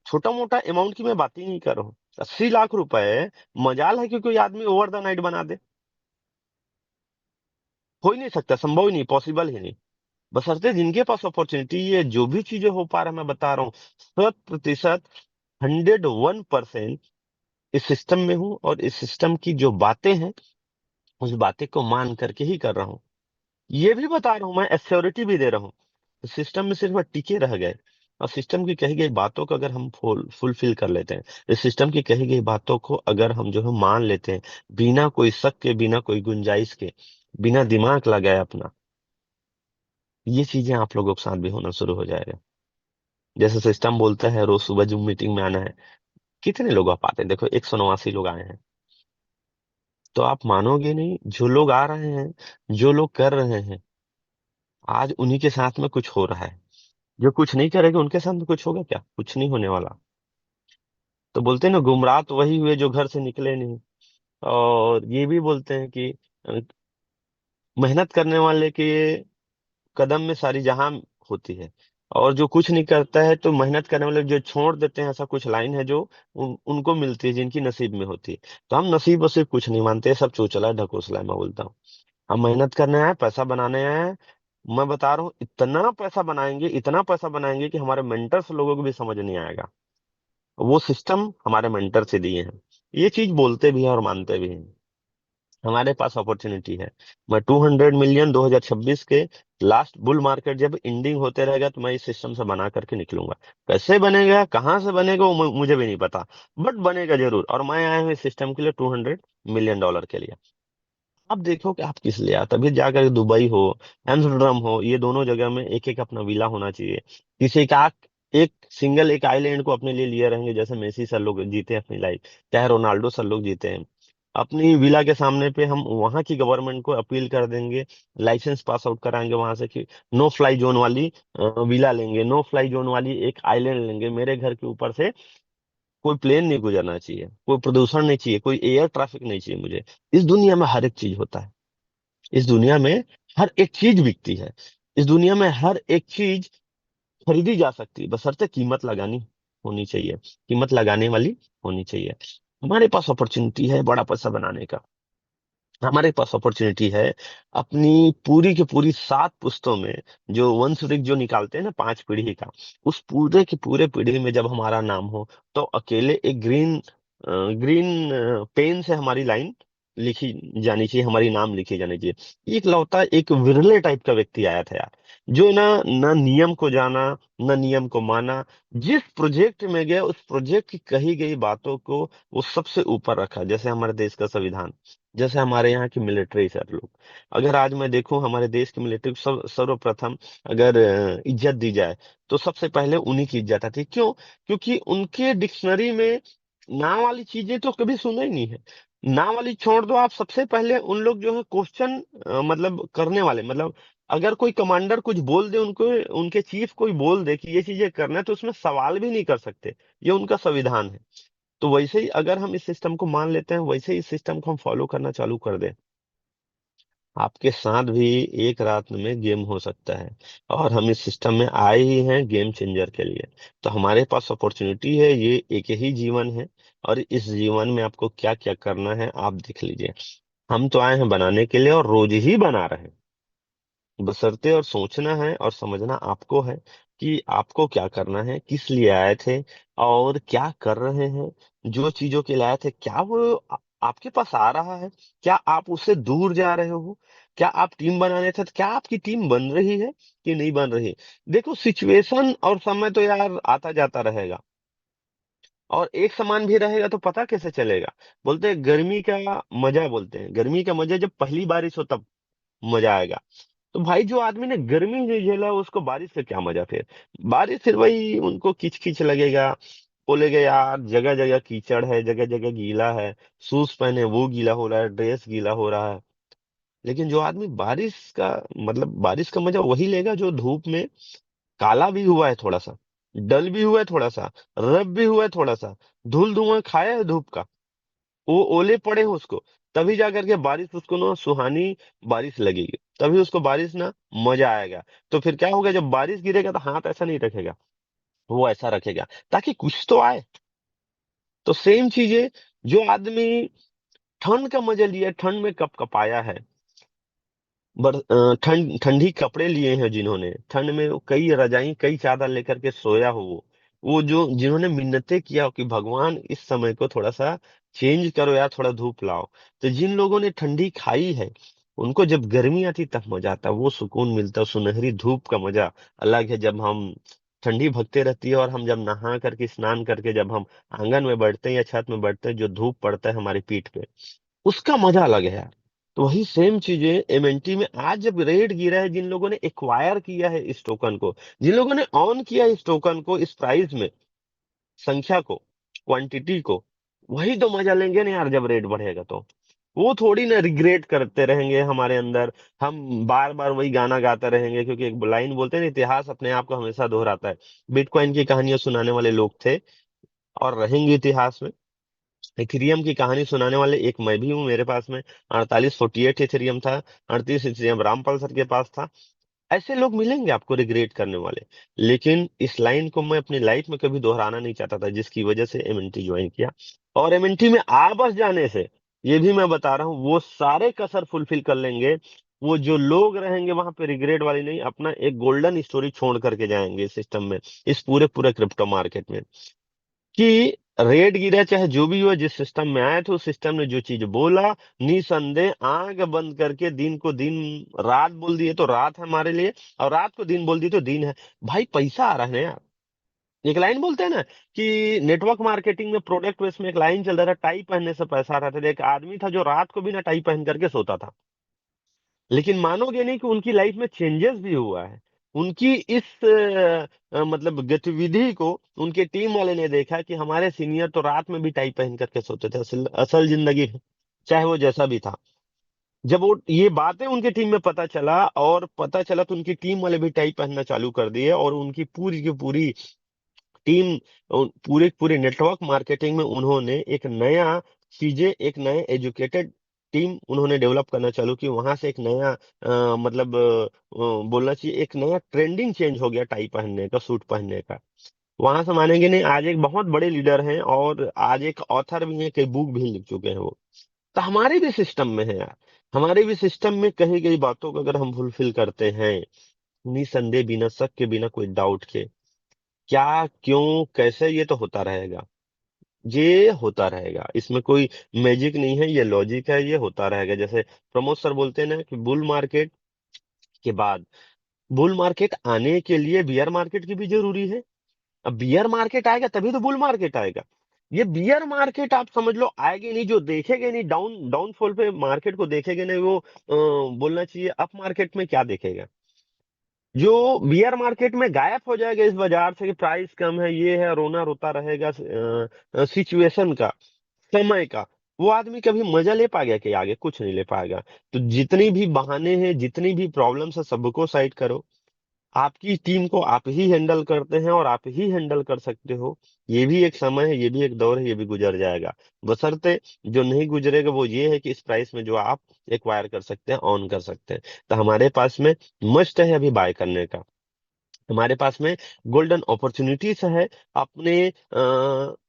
छोटा मोटा अमाउंट की मैं बात ही नहीं कर रहा हूँ। 80 लाख रुपए मजाल है कि कोई आदमी ओवर द नाइट बना दे। हो ही नहीं सकता, संभव ही नहीं, पॉसिबल ही नहीं। बशर्ते जिनके पास अपॉर्चुनिटी, ये जो भी चीजें हो पा रहा है मैं बता रहा हूँ, 100%, 101% इस सिस्टम में हूँ, और इस सिस्टम की जो बातें हैं उस बातें को मान करके ही कर रहा हूँ। ये भी बता रहा हूँ, मैं एश्योरिटी भी दे रहा हूँ। सिस्टम में सिर्फ टिके रह गए, और सिस्टम की कही गई बातों को अगर हम फुलफिल कर लेते हैं, इस सिस्टम की कही गई बातों को अगर हम जो है मान लेते हैं, बिना कोई शक के, बिना कोई गुंजाइश के, बिना दिमाग लगाए अपना, ये चीजें आप लोगों के साथ भी होना शुरू हो जाएगा। जैसे सिस्टम बोलता है रोज सुबह जूम मीटिंग में आना है, कितने लोग आप आते हैं? देखो 189 लोग आए हैं। तो आप मानोगे नहीं, जो लोग आ रहे हैं, जो लोग कर रहे हैं, आज उन्हीं के साथ में कुछ हो रहा है। जो कुछ नहीं करेगा उनके साथ में कुछ होगा क्या? कुछ नहीं होने वाला। तो बोलते हैं ना, गुमराह तो वही हुए जो घर से निकले नहीं। और ये भी बोलते हैं कि मेहनत करने वाले के कदम में सारी जहां होती है। और जो कुछ नहीं करता है, तो मेहनत करने वाले जो छोड़ देते हैं, ऐसा कुछ लाइन है जो उनको मिलती है, जिनकी नसीब में होती है। तो हम नसीब वसीब कुछ नहीं मानते, सब चोचला है, ढकोसला है, मैं बोलता हूँ। हम मेहनत करने आए, पैसा बनाने आए हैं। मैं बता रहा हूँ, इतना पैसा बनाएंगे, इतना पैसा बनाएंगे कि हमारे मेंटर्स लोगों को भी समझ नहीं आएगा। वो सिस्टम हमारे मेंटर से दिए हैं। ये चीज बोलते भी हैं और मानते भी हैं। हमारे पास अपॉर्चुनिटी है। मैं 200 मिलियन 2026 के लास्ट बुल मार्केट जब एंडिंग होते रहेगा, तो मैं इस सिस्टम से बना करके निकलूंगा। कैसे बनेगा, कहाँ से बनेगा, वो मुझे भी नहीं पता, बट बनेगा जरूर। और मैं आया हूँ इस सिस्टम के लिए, $200 मिलियन के लिए। अब देखो कि आप किस लिए आए, तभी जाकर दुबई हो, एम्स्टर्डम हो, ये दोनों जगह में एक एक अपना विला होना चाहिए। किसी का एक सिंगल एक आइलैंड को अपने लिए लिए रहेंगे, जैसे मेसी सर लोग जीते हैं अपनी लाइफ, चाहे रोनाल्डो सर लोग जीते हैं। अपनी विला के सामने पे हम वहां की गवर्नमेंट को अपील कर देंगे, लाइसेंस पास आउट कराएंगे वहां से कि नो फ्लाई जोन वाली विला लेंगे, नो फ्लाई जोन वाली एक आइलैंड लेंगे, मेरे घर के ऊपर से कोई प्लेन नहीं गुजरना चाहिए, कोई प्रदूषण नहीं चाहिए, कोई एयर ट्रैफिक नहीं चाहिए मुझे। इस दुनिया में हर एक चीज होता है, इस दुनिया में हर एक चीज बिकती है, इस दुनिया में हर एक चीज खरीदी जा सकती है, बशर्ते कीमत लगानी होनी चाहिए, कीमत लगाने वाली होनी चाहिए। हमारे पास अपॉर्चुनिटी है बड़ा पैसा बनाने का, हमारे पास अपॉर्चुनिटी है अपनी पूरी की पूरी 7 पुश्तों में जो वंशवृक्ष जो निकालते हैं ना 5 पीढ़ी का, उस पूरे की पूरे पीढ़ी में जब हमारा नाम हो, तो अकेले एक ग्रीन ग्रीन पेन से हमारी लाइन लिखी जानी चाहिए, हमारी नाम लिखी जानी चाहिए। एक लौता एक विरले टाइप का व्यक्ति आया था यार, जो ना ना नियम को जाना, ना नियम को माना, जिस प्रोजेक्ट में गया उस प्रोजेक्ट की कही गई बातों को वो सबसे ऊपर रखा, जैसे हमारे देश का संविधान, जैसे हमारे यहाँ की मिलिट्री सर लोग। अगर आज मैं देखूं हमारे देश की मिलिट्री को सर्वप्रथम अगर इज्जत दी जाए, तो सबसे पहले उन्हीं की इज्जत आती है। क्यों? क्योंकि उनके डिक्शनरी में ना वाली चीजें तो कभी सुना ही नहीं है। ना वाली छोड़ दो आप, सबसे पहले उन लोग जो है क्वेश्चन मतलब करने वाले, मतलब अगर कोई कमांडर कुछ बोल दे उनको, उनके चीफ कोई बोल दे कि ये चीजें करना है, तो उसमें सवाल भी नहीं कर सकते, ये उनका संविधान है। तो वैसे ही अगर हम इस सिस्टम को मान लेते हैं, वैसे ही इस सिस्टम को हम फॉलो करना चालू कर दें, आपके साथ भी एक रात में गेम हो सकता है। और हम इस सिस्टम में आए ही हैं गेम चेंजर के लिए। तो हमारे पास अपॉर्चुनिटी है, ये एक ही जीवन है, और इस जीवन में आपको क्या क्या करना है आप देख लीजिए। हम तो आए हैं बनाने के लिए और रोज ही बना रहे हैं, बशर्ते और सोचना है और समझना आपको है कि आपको क्या करना है, किस लिए आए थे और क्या कर रहे हैं। जो चीजों के लिए आए थे क्या वो आपके पास आ रहा है? क्या आप उससे दूर जा रहे हो? क्या आप टीम बनाने थे तो क्या आपकी टीम बन रही है कि नहीं बन रही? देखो, सिचुएशन और समय तो यार आता जाता रहेगा, और एक समान भी रहेगा तो पता कैसे चलेगा? बोलते हैं गर्मी का मजा, बोलते हैं गर्मी का मजा जब पहली बारिश हो तब मजा आएगा। तो भाई जो आदमी ने गर्मी नहीं झेला उसको बारिश से क्या मजा? फिर बारिश फिर वही उनको किच किच लगेगा, बोलेगे यार जगह जगह कीचड़ है, जगह जगह गीला है, शूज पहने वो गीला हो रहा है, ड्रेस गीला हो रहा है। लेकिन जो आदमी बारिश का मतलब बारिश का मजा वही लेगा जो धूप में काला भी हुआ है थोड़ा सा, डल भी हुआ है थोड़ा सा, रब भी हुआ है थोड़ा सा, धूल धुआं खाया है धूप का, वो ओले पड़े हो उसको, तभी जा करके बारिश उसको ना सुहानी बारिश लगेगी, तभी उसको बारिश ना मजा आएगा। तो फिर क्या होगा, जब बारिश गिरेगा तो हाथ ऐसा नहीं रखेगा, वो ऐसा रखेगा ताकि कुछ तो आए। तो सेम चीजें, जो आदमी ठंड का मजा लिया, ठंड में कप कपाया है, ठंडी कपड़े लिए हैं जिन्होंने, ठंड में वो कई रजाई कई चादर लेकर के सोया हो, वो जो जिन्होंने मिन्नतें किया हो कि भगवान इस समय को थोड़ा सा चेंज करो यार, थोड़ा धूप लाओ। तो जिन लोगों ने ठंडी खाई है, उनको जब गर्मी आती तब मजा आता, वो सुकून मिलता, सुनहरी धूप का मजा अलग है। जब हम ठंडी भगते रहती है और हम जब नहा करके स्नान करके जब हम आंगन में बैठते हैं या छत में बैठते हैं, जो धूप पड़ता है हमारी पीठ पे, उसका मजा अलग है यार। तो वही सेम चीजें एमएनटी में आज जब रेट गिरा है, जिन लोगों ने एक्वायर किया है इस टोकन को, जिन लोगों ने ऑन किया है इस टोकन को, इस प्राइस में संख्या को, क्वांटिटी को, वही तो मजा लेंगे ना यार जब रेट बढ़ेगा तो। वो थोड़ी ना रिग्रेट करते रहेंगे हमारे अंदर, हम बार बार वही गाना गाते रहेंगे, क्योंकि एक लाइन बोलते हैं ना, इतिहास अपने आप को हमेशा दोहराता है। बिटकॉइन की कहानियां सुनाने वाले लोग थे और रहेंगे इतिहास में। इथेरियम की कहानी सुनाने वाले एक मैं भी हूँ, मेरे पास में 4848 इथेरियम था, 38 इथेरियम रामपाल सर के पास था। ऐसे लोग मिलेंगे आपको रिग्रेट करने वाले। लेकिन इस लाइन को मैं अपनी लाइफ में कभी दोहराना नहीं चाहता था, जिसकी वजह से एमएनटी ज्वाइन किया। और एमएनटी में आ बस जाने से, ये भी मैं बता रहा हूँ, वो सारे कसर फुलफिल कर लेंगे। वो जो लोग रहेंगे वहां पे रिग्रेट वाली नहीं, अपना एक गोल्डन स्टोरी छोड़ करके जाएंगे इस सिस्टम में, इस पूरे पूरे क्रिप्टो मार्केट में, कि रेट गिरा चाहे जो भी हुआ, जिस सिस्टम में आए थे उस सिस्टम ने जो चीज बोला, निसंदेह आंख बंद करके दिन को दिन, रात बोल दिए तो रात है हमारे लिए, और रात को दिन बोल दी तो दिन है। भाई पैसा आ रहा है ना यार। एक लाइन बोलते हैं ना कि नेटवर्क मार्केटिंग में प्रोडक्ट बेस में एक लाइन चल रहा था, टाई पहनने से पैसा आ रहा था। एक आदमी था जो रात को भी ना टाई पहन करके सोता था, लेकिन मानोगे नहीं कि उनकी लाइफ में चेंजेस भी हुआ है। उनकी इस मतलब गतिविधि को उनके टीम वाले ने देखा कि हमारे सीनियर तो रात में भी टाई पहन करके सोते थे असल असल जिंदगी में, चाहे वो जैसा भी था। जब वो ये बातें उनके टीम में पता चला और पता चला तो उनकी टीम वाले भी टाई पहनना चालू कर दिए, और उनकी पूरी की पूरी टीम, पूरे पूरे नेटवर्क मार्केटिंग में उन्होंने एक नया चीजें, एक नए एजुकेटेड टीम उन्होंने डेवलप करना चालू की। वहां से एक नया मतलब बोलना चाहिए एक नया ट्रेंडिंग चेंज हो गया टाई पहनने का, सूट पहनने का। वहां से मानेंगे नहीं, आज एक बहुत बड़े लीडर हैं और आज एक ऑथर भी हैं, कई बुक भी लिख चुके हैं वो। तो हमारे भी सिस्टम में है यार, हमारे भी सिस्टम में कही गई बातों को अगर हम फुलफिल करते हैं, निसंदेह, बिना शक के, बिना कोई डाउट के, क्या, क्यों, कैसे, ये तो होता रहेगा। ये होता रहेगा, इसमें कोई मैजिक नहीं है, ये लॉजिक है, ये होता रहेगा। जैसे प्रमोद सर बोलते हैं ना कि बुल मार्केट के बाद, बुल मार्केट आने के लिए बियर मार्केट की भी जरूरी है। अब बियर मार्केट आएगा तभी तो बुल मार्केट आएगा। ये बियर मार्केट आप समझ लो आएगी नहीं, जो देखेगे नहीं, डाउनफॉल पे मार्केट को देखेगे नहीं, वो बोलना चाहिए अप मार्केट में क्या देखेगा। जो बियर मार्केट में गायब हो जाएगा इस बाजार से कि प्राइस कम है, ये है, रोना रोता रहेगा सिचुएशन का, समय का, वो आदमी कभी मजा ले पाएगा कि आगे कुछ नहीं ले पाएगा। तो जितनी भी बहाने हैं, जितनी भी प्रॉब्लम्स है, सबको साइड करो। आपकी टीम को आप ही हैंडल करते हैं और आप ही हैंडल कर सकते हो। ये भी एक समय है, ये भी एक दौर है, ये भी गुजर जाएगा। बशर्ते जो नहीं गुजरेगा वो ये है कि इस प्राइस में जो आप एक्वायर कर सकते हैं, ऑन कर सकते हैं। तो हमारे पास में मस्ट है अभी बाय करने का। हमारे पास में गोल्डन अपॉर्चुनिटीज है अपने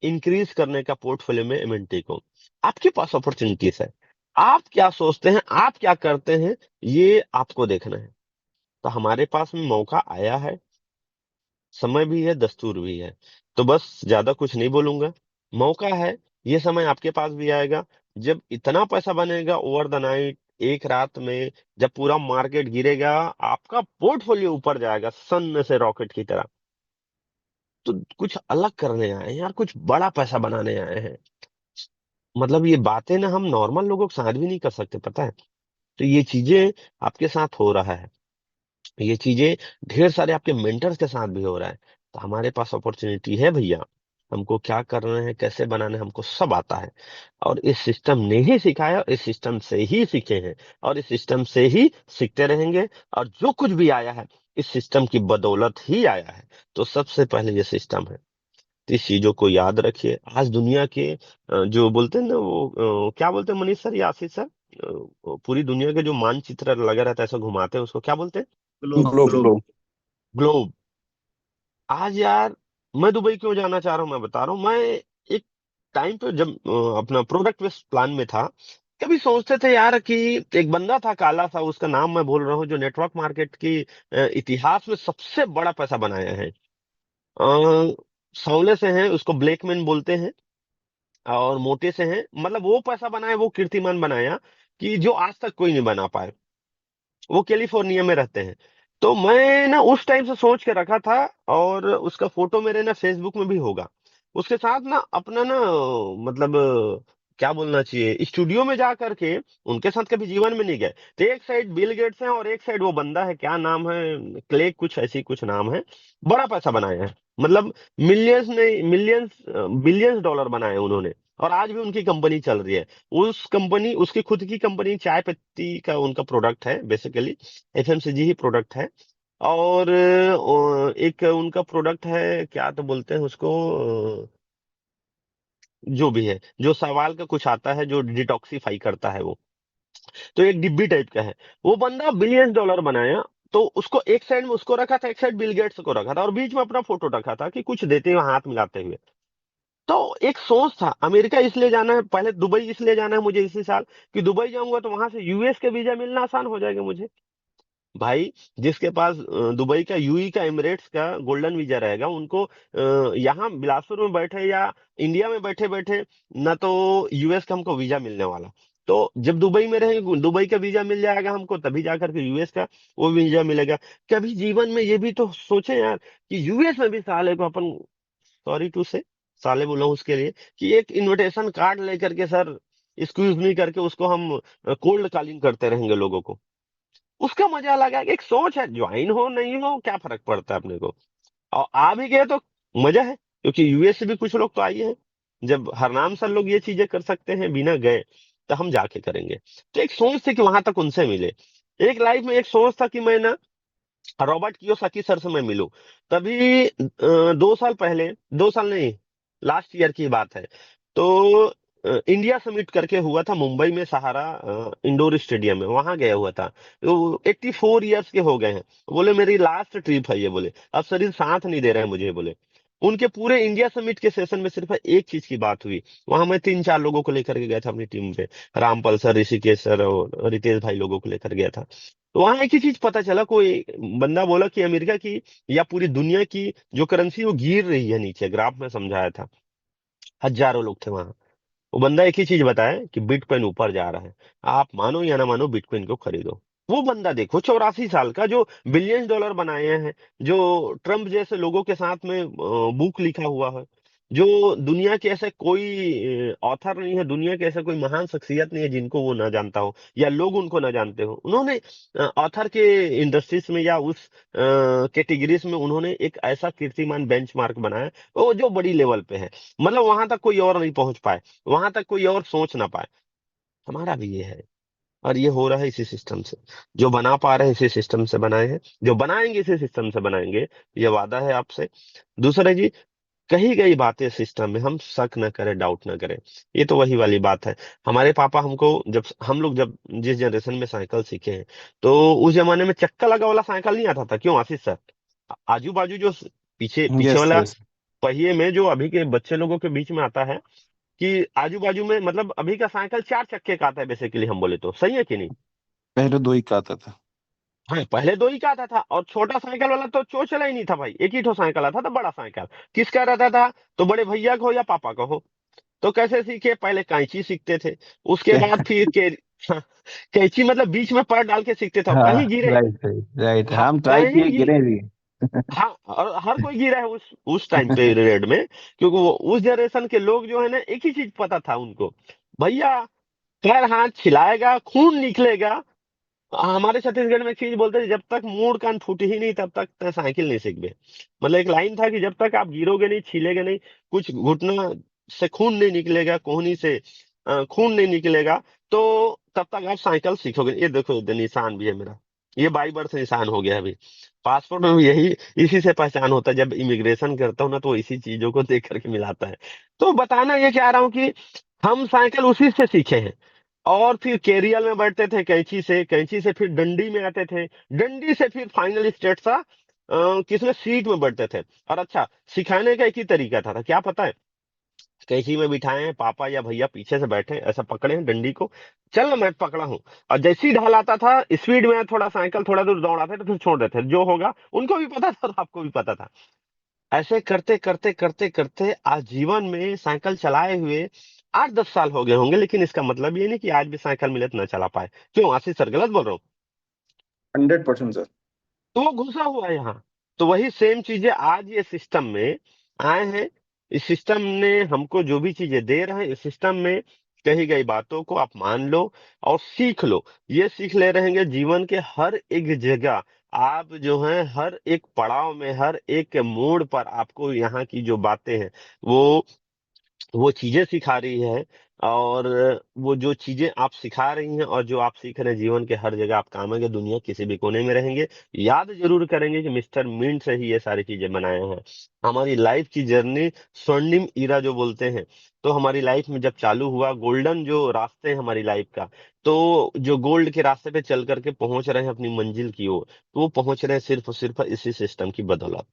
इंक्रीज करने का पोर्टफोलियो में एमएनटी को। आपके पास अपॉर्चुनिटीज है, आप क्या सोचते हैं, आप क्या करते हैं, ये आपको देखना है। तो हमारे पास में मौका आया है, समय भी है, दस्तूर भी है। तो बस ज्यादा कुछ नहीं बोलूंगा, मौका है, ये समय आपके पास भी आएगा। जब इतना पैसा बनेगा ओवर द नाइट, एक रात में, जब पूरा मार्केट गिरेगा, आपका पोर्टफोलियो ऊपर जाएगा सन से रॉकेट की तरह। तो कुछ अलग करने आए हैं यार, कुछ बड़ा पैसा बनाने आए हैं। मतलब ये बातें ना हम नॉर्मल लोगों के साथ भी नहीं कर सकते, पता है। तो ये चीजें आपके साथ हो रहा है, ये चीजें ढेर सारे आपके मेंटर्स के साथ भी हो रहा है। तो हमारे पास अपॉर्चुनिटी है भैया, हमको क्या करना है, कैसे बनाना है, हमको सब आता है। और इस सिस्टम ने ही सिखाया, इस सिस्टम से ही सीखे हैं, और इस सिस्टम से ही सीखते रहेंगे। और जो कुछ भी आया है इस सिस्टम की बदौलत ही आया है। तो सबसे पहले ये सिस्टम है। तो इस चीजों को याद रखिए। आज दुनिया के जो बोलते हैं ना वो क्या बोलते हैं मनीष सर या आशीष सर, पूरी दुनिया के जो मानचित्र लगा रहता है ऐसा घुमाते हैं, उसको क्या बोलते हैं? Globe globe globe. Globe. Globe. आज यार मैं दुबई क्यों जाना चाह रहा हूँ मैं बता रहा हूँ। मैं एक टाइम पे जब अपना प्रोडक्ट बेस्ड प्लान में था, कभी सोचते थे यार कि एक बंदा था काला सा, उसका नाम मैं भूल रहा हूँ, जो नेटवर्क मार्केट की इतिहास में सबसे बड़ा पैसा बनाया है। सांवले से हैं, उसको ब्लैकमैन बोलते हैं, और मोटे से हैं। मतलब वो पैसा बनाया, वो कीर्तिमान बनाया कि जो आज तक कोई नहीं बना पाया। वो कैलिफोर्निया में रहते हैं। तो मैं ना उस टाइम से सोच के रखा था, और उसका फोटो मेरे ना फेसबुक में भी होगा। उसके साथ ना अपना ना मतलब क्या बोलना चाहिए, स्टूडियो में जा करके, उनके साथ कभी जीवन में नहीं गए। तो एक साइड बिल गेट्स है और एक साइड वो बंदा है, क्या नाम है, क्ले कुछ ऐसी कुछ नाम है। बड़ा पैसा बनाया है, मतलब मिलियंस नहीं, मिलियंस, बिलियंस डॉलर बनाए उन्होंने। और आज भी उनकी कंपनी चल रही है। उस कंपनी, उसकी खुद की कंपनी, चाय पत्ती का उनका प्रोडक्ट है बेसिकली, एफएमसीजी ही प्रोडक्ट है। और एक उनका प्रोडक्ट है, क्या तो बोलते हैं उसको, जो भी है, जो सवाल का कुछ आता है जो डिटॉक्सिफाई करता है वो। तो एक डिब्बी टाइप का है। वो बंदा बिलियंस डॉलर बनाया। तो उसको एक साइड में उसको रखा था, एक साइड बिल गेट्स को रखा था, और बीच में अपना फोटो रखा था कि कुछ देते हुए, हाथ मिलाते हुए। तो एक सोच था, अमेरिका इसलिए जाना है, पहले दुबई इसलिए जाना है मुझे इसी साल, कि दुबई जाऊंगा तो वहां से यूएस के वीजा मिलना आसान हो जाएगा मुझे। भाई, जिसके पास दुबई का, यूई का, एमिरेट्स का गोल्डन वीजा रहेगा, उनको यहाँ बिलासपुर में बैठे या इंडिया में बैठे बैठे ना तो यूएस का हमको वीजा मिलने वाला। तो जब दुबई में रहेंगे, दुबई का वीजा मिल जाएगा हमको, तभी जाकर के यूएस का वो वीजा मिलेगा। कभी जीवन में ये भी तो सोचे यार कि यूएस में भी साले को अपन, सॉरी टू से साले बोला हूं उसके लिए, कि एक इनविटेशन कार्ड लेकर के सर, स्क्यूज मी करके उसको हम कोल्ड कॉलिंग करते रहेंगे लोगों को। उसका मजा अलग है। एक सोच है, ज्वाइन हो नहीं हो क्या फर्क पड़ता है अपने को। और आ भी गए तो मजा है, क्योंकि यूएस से भी कुछ लोग तो आए हैं। जब हरनाम सर लोग ये चीजें कर सकते हैं बिना गए, तो हम जाके करेंगे। तो एक सोच थी कि वहां तक उनसे मिले। एक लाइफ में एक सोच था कि मैं ना रॉबर्ट कियोसाकी सर से मैं मिलूं। तभी 2 साल पहले, 2 साल नहीं, लास्ट ईयर की बात है। तो इंडिया समिट करके हुआ था मुंबई में, सहारा इंडोर स्टेडियम में, वहां गया हुआ था। तो 84 ईयर्स के हो गए हैं। बोले मेरी लास्ट ट्रिप है ये, बोले अब शरीर साथ नहीं दे रहे हैं मुझे, बोले। उनके पूरे इंडिया समिट के सेशन में सिर्फ एक चीज की बात हुई। वहां मैं 3-4 लोगों को लेकर के गया था अपनी टीम पे, रामपल सर, ऋषिकेश सर और रितेश भाई लोगों को लेकर गया था। तो वहां एक ही चीज पता चला, कोई बंदा बोला कि अमेरिका की या पूरी दुनिया की जो करेंसी वो गिर रही है नीचे, ग्राफ में समझाया था। हजारों लोग थे वहां। वो बंदा एक ही चीज बताया कि बिटकॉइन ऊपर जा रहा है, आप मानो या ना मानो बिटकॉइन को खरीदो। वो बंदा देखो, 84 साल का, जो बिलियन डॉलर बनाए हैं, जो ट्रम्प जैसे लोगों के साथ में बुक लिखा हुआ है, जो दुनिया के ऐसे कोई ऑथर नहीं है, दुनिया के ऐसे कोई महान शख्सियत नहीं है जिनको वो ना जानता हो या लोग उनको ना जानते हो। उन्होंने ऑथर के इंडस्ट्रीज में या उस कैटेगरीज में उन्होंने एक ऐसा कीर्तिमान बेंचमार्क बनाया, वो जो बड़ी लेवल पे है। मतलब वहां तक कोई और नहीं पहुंच पाए, वहां तक कोई और सोच ना पाए। हमारा भी ये है, और ये हो रहा है इसी सिस्टम से। जो बना पा रहे हैं इसी सिस्टम से बनाए हैं, जो बनाएंगे इसी सिस्टम से बनाएंगे। ये वादा है आपसे। दूसरा जी, कही गई बातें सिस्टम में हम शक न करें, डाउट न करें। ये तो वही वाली बात है। हमारे पापा हमको, जब हम लोग जब जिस जनरेशन में साइकिल सीखे हैं, तो उस जमाने में चक्का लगा वाला साइकिल नहीं आता था, क्यों आशीष सर? आजू बाजू जो पीछे पीछे यस वाला यस। पहिए में जो अभी के बच्चे लोगों के बीच में आता है, कि आजू बाजू में, मतलब अभी का साइकिल 4 चक्के का आता है बेसिकली, हम बोले तो सही है कि नहीं? पहले दो ही का आता था। हाँ, पहले दो ही का आता था, और छोटा साइकिल वाला तो चोचला ही नहीं था भाई, एक ही ठो साइकिल आता था, बड़ा साइकिल किसका रहता था? तो बड़े भैया का हो या पापा का हो। तो कैसे सीखे? पहले कैंची सीखते थे, उसके बाद फिर के हाँ, कैंची मतलब बीच में पैर डाल के सीखते थे, हाँ कहीं गिरे। राइट राइट राइट, हाँ, हम ट्राई कहीं किए, गिरे भी। हाँ, और हर कोई गिरा है उस टाइम पीरियड में, क्योंकि वो उस जनरेशन के लोग जो है ना, एक ही चीज पता था उनको, भैया पैर हाथ छिलाएगा खून निकलेगा। हमारे छत्तीसगढ़ में एक चीज बोलते थे, जब तक मूड कान फूटी ही नहीं तब तक तय साइकिल नहीं सीखबे। मतलब एक लाइन था कि जब तक आप गिरोगे नहीं, छीलेगे नहीं, कुछ घुटना से खून नहीं निकलेगा, कोहनी से खून नहीं निकलेगा, तो तब तक आप साइकिल सीखोगे। ये देखो, ये निशान भी है मेरा, ये बाई बर्थ निशान हो गया अभी। पासपोर्ट में भी यही, इसी से पहचान होता है। जब इमिग्रेशन करता हूँ ना, तो इसी चीजों को देख करके मिलाता है। तो बताना ये चाह रहा हूँ कि हम साइकिल उसी से सीखे हैं। और फिर केरियल में बैठते थे कैंची से, कैंची से फिर डंडी में आते थे, डंडी से फिर फाइनल स्टेट था किसमें, सीट में बैठते थे। और अच्छा, सिखाने का एक ही तरीका था क्या पता है? कैंची में बिठाए हैं पापा या भैया, पीछे से बैठे हैं, ऐसा पकड़े हैं डंडी को, चल ना मैं पकड़ा हूं। और जैसे ही ढाल आता था, स्पीड में थोड़ा साइकिल थोड़ा दूर दौड़ाते थे, तो फिर छोड़ देते थे। जो होगा उनको भी पता था और आपको भी पता था। ऐसे करते करते करते करते आज जीवन में साइकिल चलाए हुए 8-10 साल हो गए होंगे, लेकिन इसका मतलब ये नहीं कि आज भी साइकिल मिले तो ना चला पाए। क्यों आशीष सर, गलत बोल रहा हूँ? 100% सर। तो वो घुसा हुआ है यहाँ। तो वही सेम चीजें आज ये सिस्टम में आए हैं। इस सिस्टम ने हमको जो भी चीजें दे रहे हैं, इस सिस्टम में कही गई बातों को आप मान लो और सीख लो। ये सीख ले रहेंगे जीवन के हर एक जगह। आप जो है हर एक पड़ाव में, हर एक मोड़ पर आपको यहाँ की जो बातें हैं, वो वो चीजें सिखा रही है। और वो जो चीजें आप सिखा रही हैं और जो आप सीख रहे हैं, जीवन के हर जगह आप काम आएंगे, दुनिया किसी भी कोने में रहेंगे, याद जरूर करेंगे कि मिस्टर मिंट से ही ये सारी चीजें बनाए हैं। हमारी लाइफ की जर्नी, स्वर्णिम ईरा जो बोलते हैं, तो हमारी लाइफ में जब चालू हुआ, गोल्डन जो रास्ते हैं हमारी लाइफ का, तो जो गोल्ड के रास्ते पे चल करके पहुंच रहे हैं अपनी मंजिल की ओर, तो वो पहुंच रहे हैं सिर्फ और सिर्फ इसी सिस्टम की बदौलत।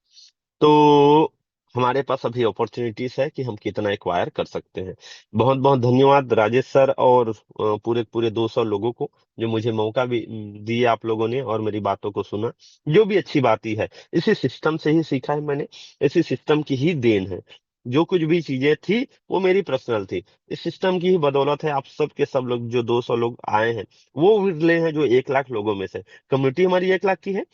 तो हमारे पास अभी अपॉर्चुनिटीज है कि हम कितना एक्वायर कर सकते हैं। बहुत बहुत धन्यवाद राजेश सर, और पूरे पूरे 200 लोगों को, जो मुझे मौका भी दिए आप लोगों ने और मेरी बातों को सुना। जो भी अच्छी बात ही है, इसी सिस्टम से ही सीखा है मैंने, इसी सिस्टम की ही देन है। जो कुछ भी चीजें थी वो मेरी पर्सनल थी, इस सिस्टम की ही बदौलत है। आप सब के सब लोग, जो 200 लोग आए हैं, वो विरले हैं जो 1 लाख लोगों में से। कम्युनिटी हमारी 1 लाख की है,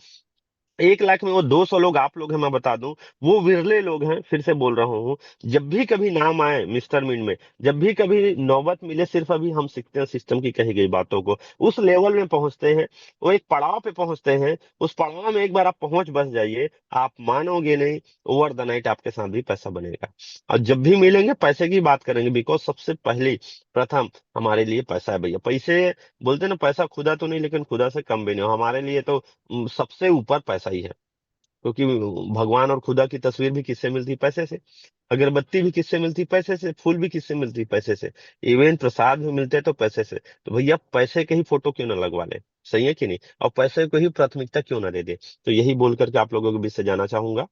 1 लाख में वो 200 लोग आप लोग हैं, मैं बता दूं, वो विरले लोग हैं। फिर से बोल रहा हूँ, जब भी कभी नाम आए मिस्टर मीन में, जब भी कभी नौबत मिले, सिर्फ अभी हम सीखते हैं सिस्टम की कही गई बातों को, उस लेवल में पहुंचते हैं, वो एक पड़ाव पे पहुंचते हैं। उस पड़ाव में एक बार आप पहुंच बस जाइए, आप मानोगे नहीं, ओवर द नाइट आपके साथ भी पैसा बनेगा। और जब भी मिलेंगे पैसे की बात करेंगे, बिकॉज सबसे पहली प्रथम हमारे लिए पैसा है भैया। पैसे बोलते हैं ना, पैसा खुदा तो नहीं, लेकिन खुदा से कम भी नहीं हो हमारे लिए तो। सबसे ऊपर पैसा ही है, क्योंकि भगवान और खुदा की तस्वीर भी किससे मिलती? पैसे से। अगरबत्ती भी किससे मिलती? पैसे से। फूल भी किससे मिलती? पैसे से। इवन प्रसाद भी मिलते हैं तो पैसे से। तो भैया पैसे के ही फोटो क्यों ना लगवा ले? सही है कि नहीं? और पैसे को ही प्राथमिकता क्यों ना दे दे? तो यही बोल करके आप लोगों के बीच से जाना चाहूंगा।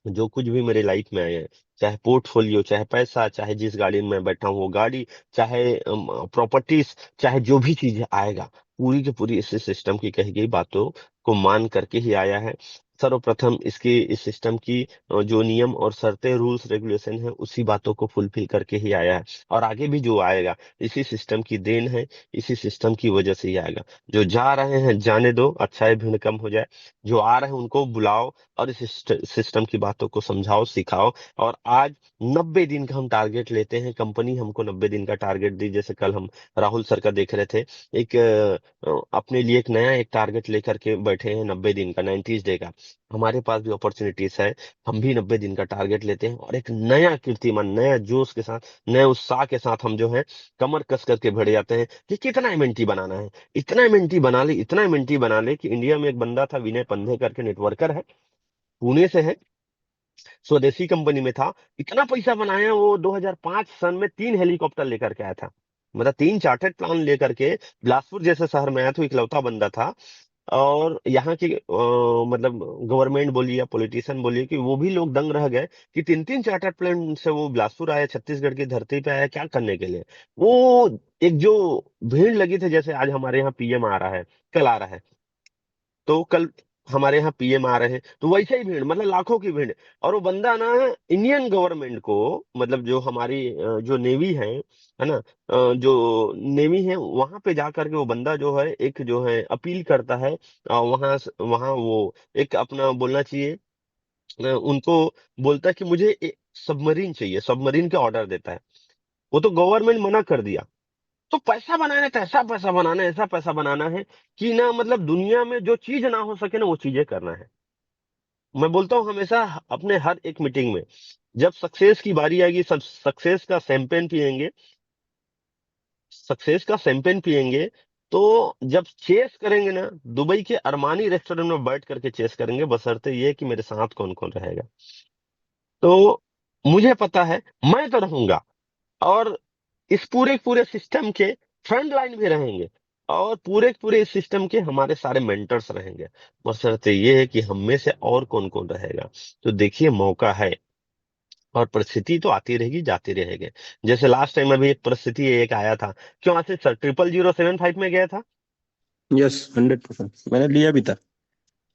जो कुछ भी मेरे लाइफ में आए हैं, चाहे पोर्टफोलियो, चाहे पैसा, चाहे जिस गाड़ी में मैं बैठा हूँ वो गाड़ी, चाहे प्रॉपर्टीज, चाहे जो भी चीज आएगा, पूरी की पूरी इस सिस्टम की कही गई बातों को मान करके ही आया है। सर्वप्रथम इसकी, इस सिस्टम की जो नियम और शर्तें, रूल्स रेगुलेशन है, उसी बातों को फुलफिल करके ही आया है। और आगे भी जो आएगा, इसी सिस्टम की देन है, इसी सिस्टम की वजह से ही आएगा। जो जा रहे हैं जाने दो, अच्छा है भीड़ कम हो जाए। जो आ रहे हैं उनको बुलाओ, और इस सिस्टम की बातों को समझाओ, सिखाओ। और आज 90 दिन का हम टारगेट लेते हैं, कंपनी हमको 90 दिन का टारगेट दी। जैसे कल हम राहुल सर का देख रहे थे, एक अपने लिए एक नया एक टारगेट लेकर के बैठे हैं, 90 दिन का, 90 डे का। हमारे पास भी अपॉर्चुनिटीज है, हम भी 90 दिन का टारगेट लेते हैं, और एक नया कीर्तिमान, नया जोश के साथ, नए उत्साह के साथ हम जो है कमर कस करके भिड़ जाते हैं कि कितना एमएनटी बनाना है। इतना एमएनटी बना ले, इतना एमएनटी बना ले कि इंडिया में एक बंदा था विनय पंधे करके, नेटवर्कर है, पुणे से है, स्वदेशी कंपनी में था। इतना पैसा बनाया वो, 2005 सन में 3 हेलीकॉप्टर लेकर के आया था। मतलब 3 चार्टर्ड प्लान लेकर के बिलासपुर जैसे शहर में आया, तो इकलौता बंदा था। और यहाँ की मतलब गवर्नमेंट बोलिए या पॉलिटिशियन बोलिए, कि वो भी लोग दंग रह गए कि 3 3 चार्टर्ड प्लेन से वो बिलासपुर आया, छत्तीसगढ़ की धरती पे आया, क्या करने के लिए? वो एक जो भीड़ लगी थी, जैसे आज हमारे यहाँ पीएम आ रहा है, कल आ रहा है, तो कल हमारे यहाँ पीएम आ रहे हैं, तो वैसे ही भीड़, मतलब लाखों की भीड़। और वो बंदा ना, इंडियन गवर्नमेंट को, मतलब जो हमारी जो नेवी है ना, जो नेवी है, वहां पे जा करके वो बंदा जो है, एक जो है अपील करता है। वहां वहां वो एक अपना बोलना चाहिए, उनको बोलता है कि मुझे सबमरीन चाहिए, सबमरीन का ऑर्डर देता है। वो तो गवर्नमेंट मना कर दिया। तो पैसा बनाना है, तो ऐसा पैसा बनाना है, ऐसा पैसा बनाना है कि ना, मतलब दुनिया में जो चीज ना हो सके ना, वो चीजें करना है। मैं बोलता हूँ हमेशा अपने हर एक मीटिंग में, जब सक्सेस की बारी आएगी, सब सक्सेस का शैंपेन पियेंगे, सक्सेस का शैंपेन पियेंगे। तो जब चेस करेंगे ना, दुबई के अरमानी रेस्टोरेंट में बैठ करके चेस करेंगे, बशर्ते ये कि मेरे साथ कौन कौन रहेगा। तो मुझे पता है, मैं तो रहूंगा, और इस पूरे पूरे सिस्टम के फ्रंट लाइन भी रहेंगे, और पूरे पूरे इस सिस्टम के हमारे सारे मेंटर्स रहेंगे। बशर्ते ये है कि हम में से और कौन कौन रहेगा। तो देखिए, मौका है, और परिस्थिति तो आती रहेगी, जाती रहेगी। जैसे लास्ट टाइम अभी एक परिस्थिति एक आया था, क्यों आसिफ सर 00075 में गया था? यस 100%, मैंने लिया भी था।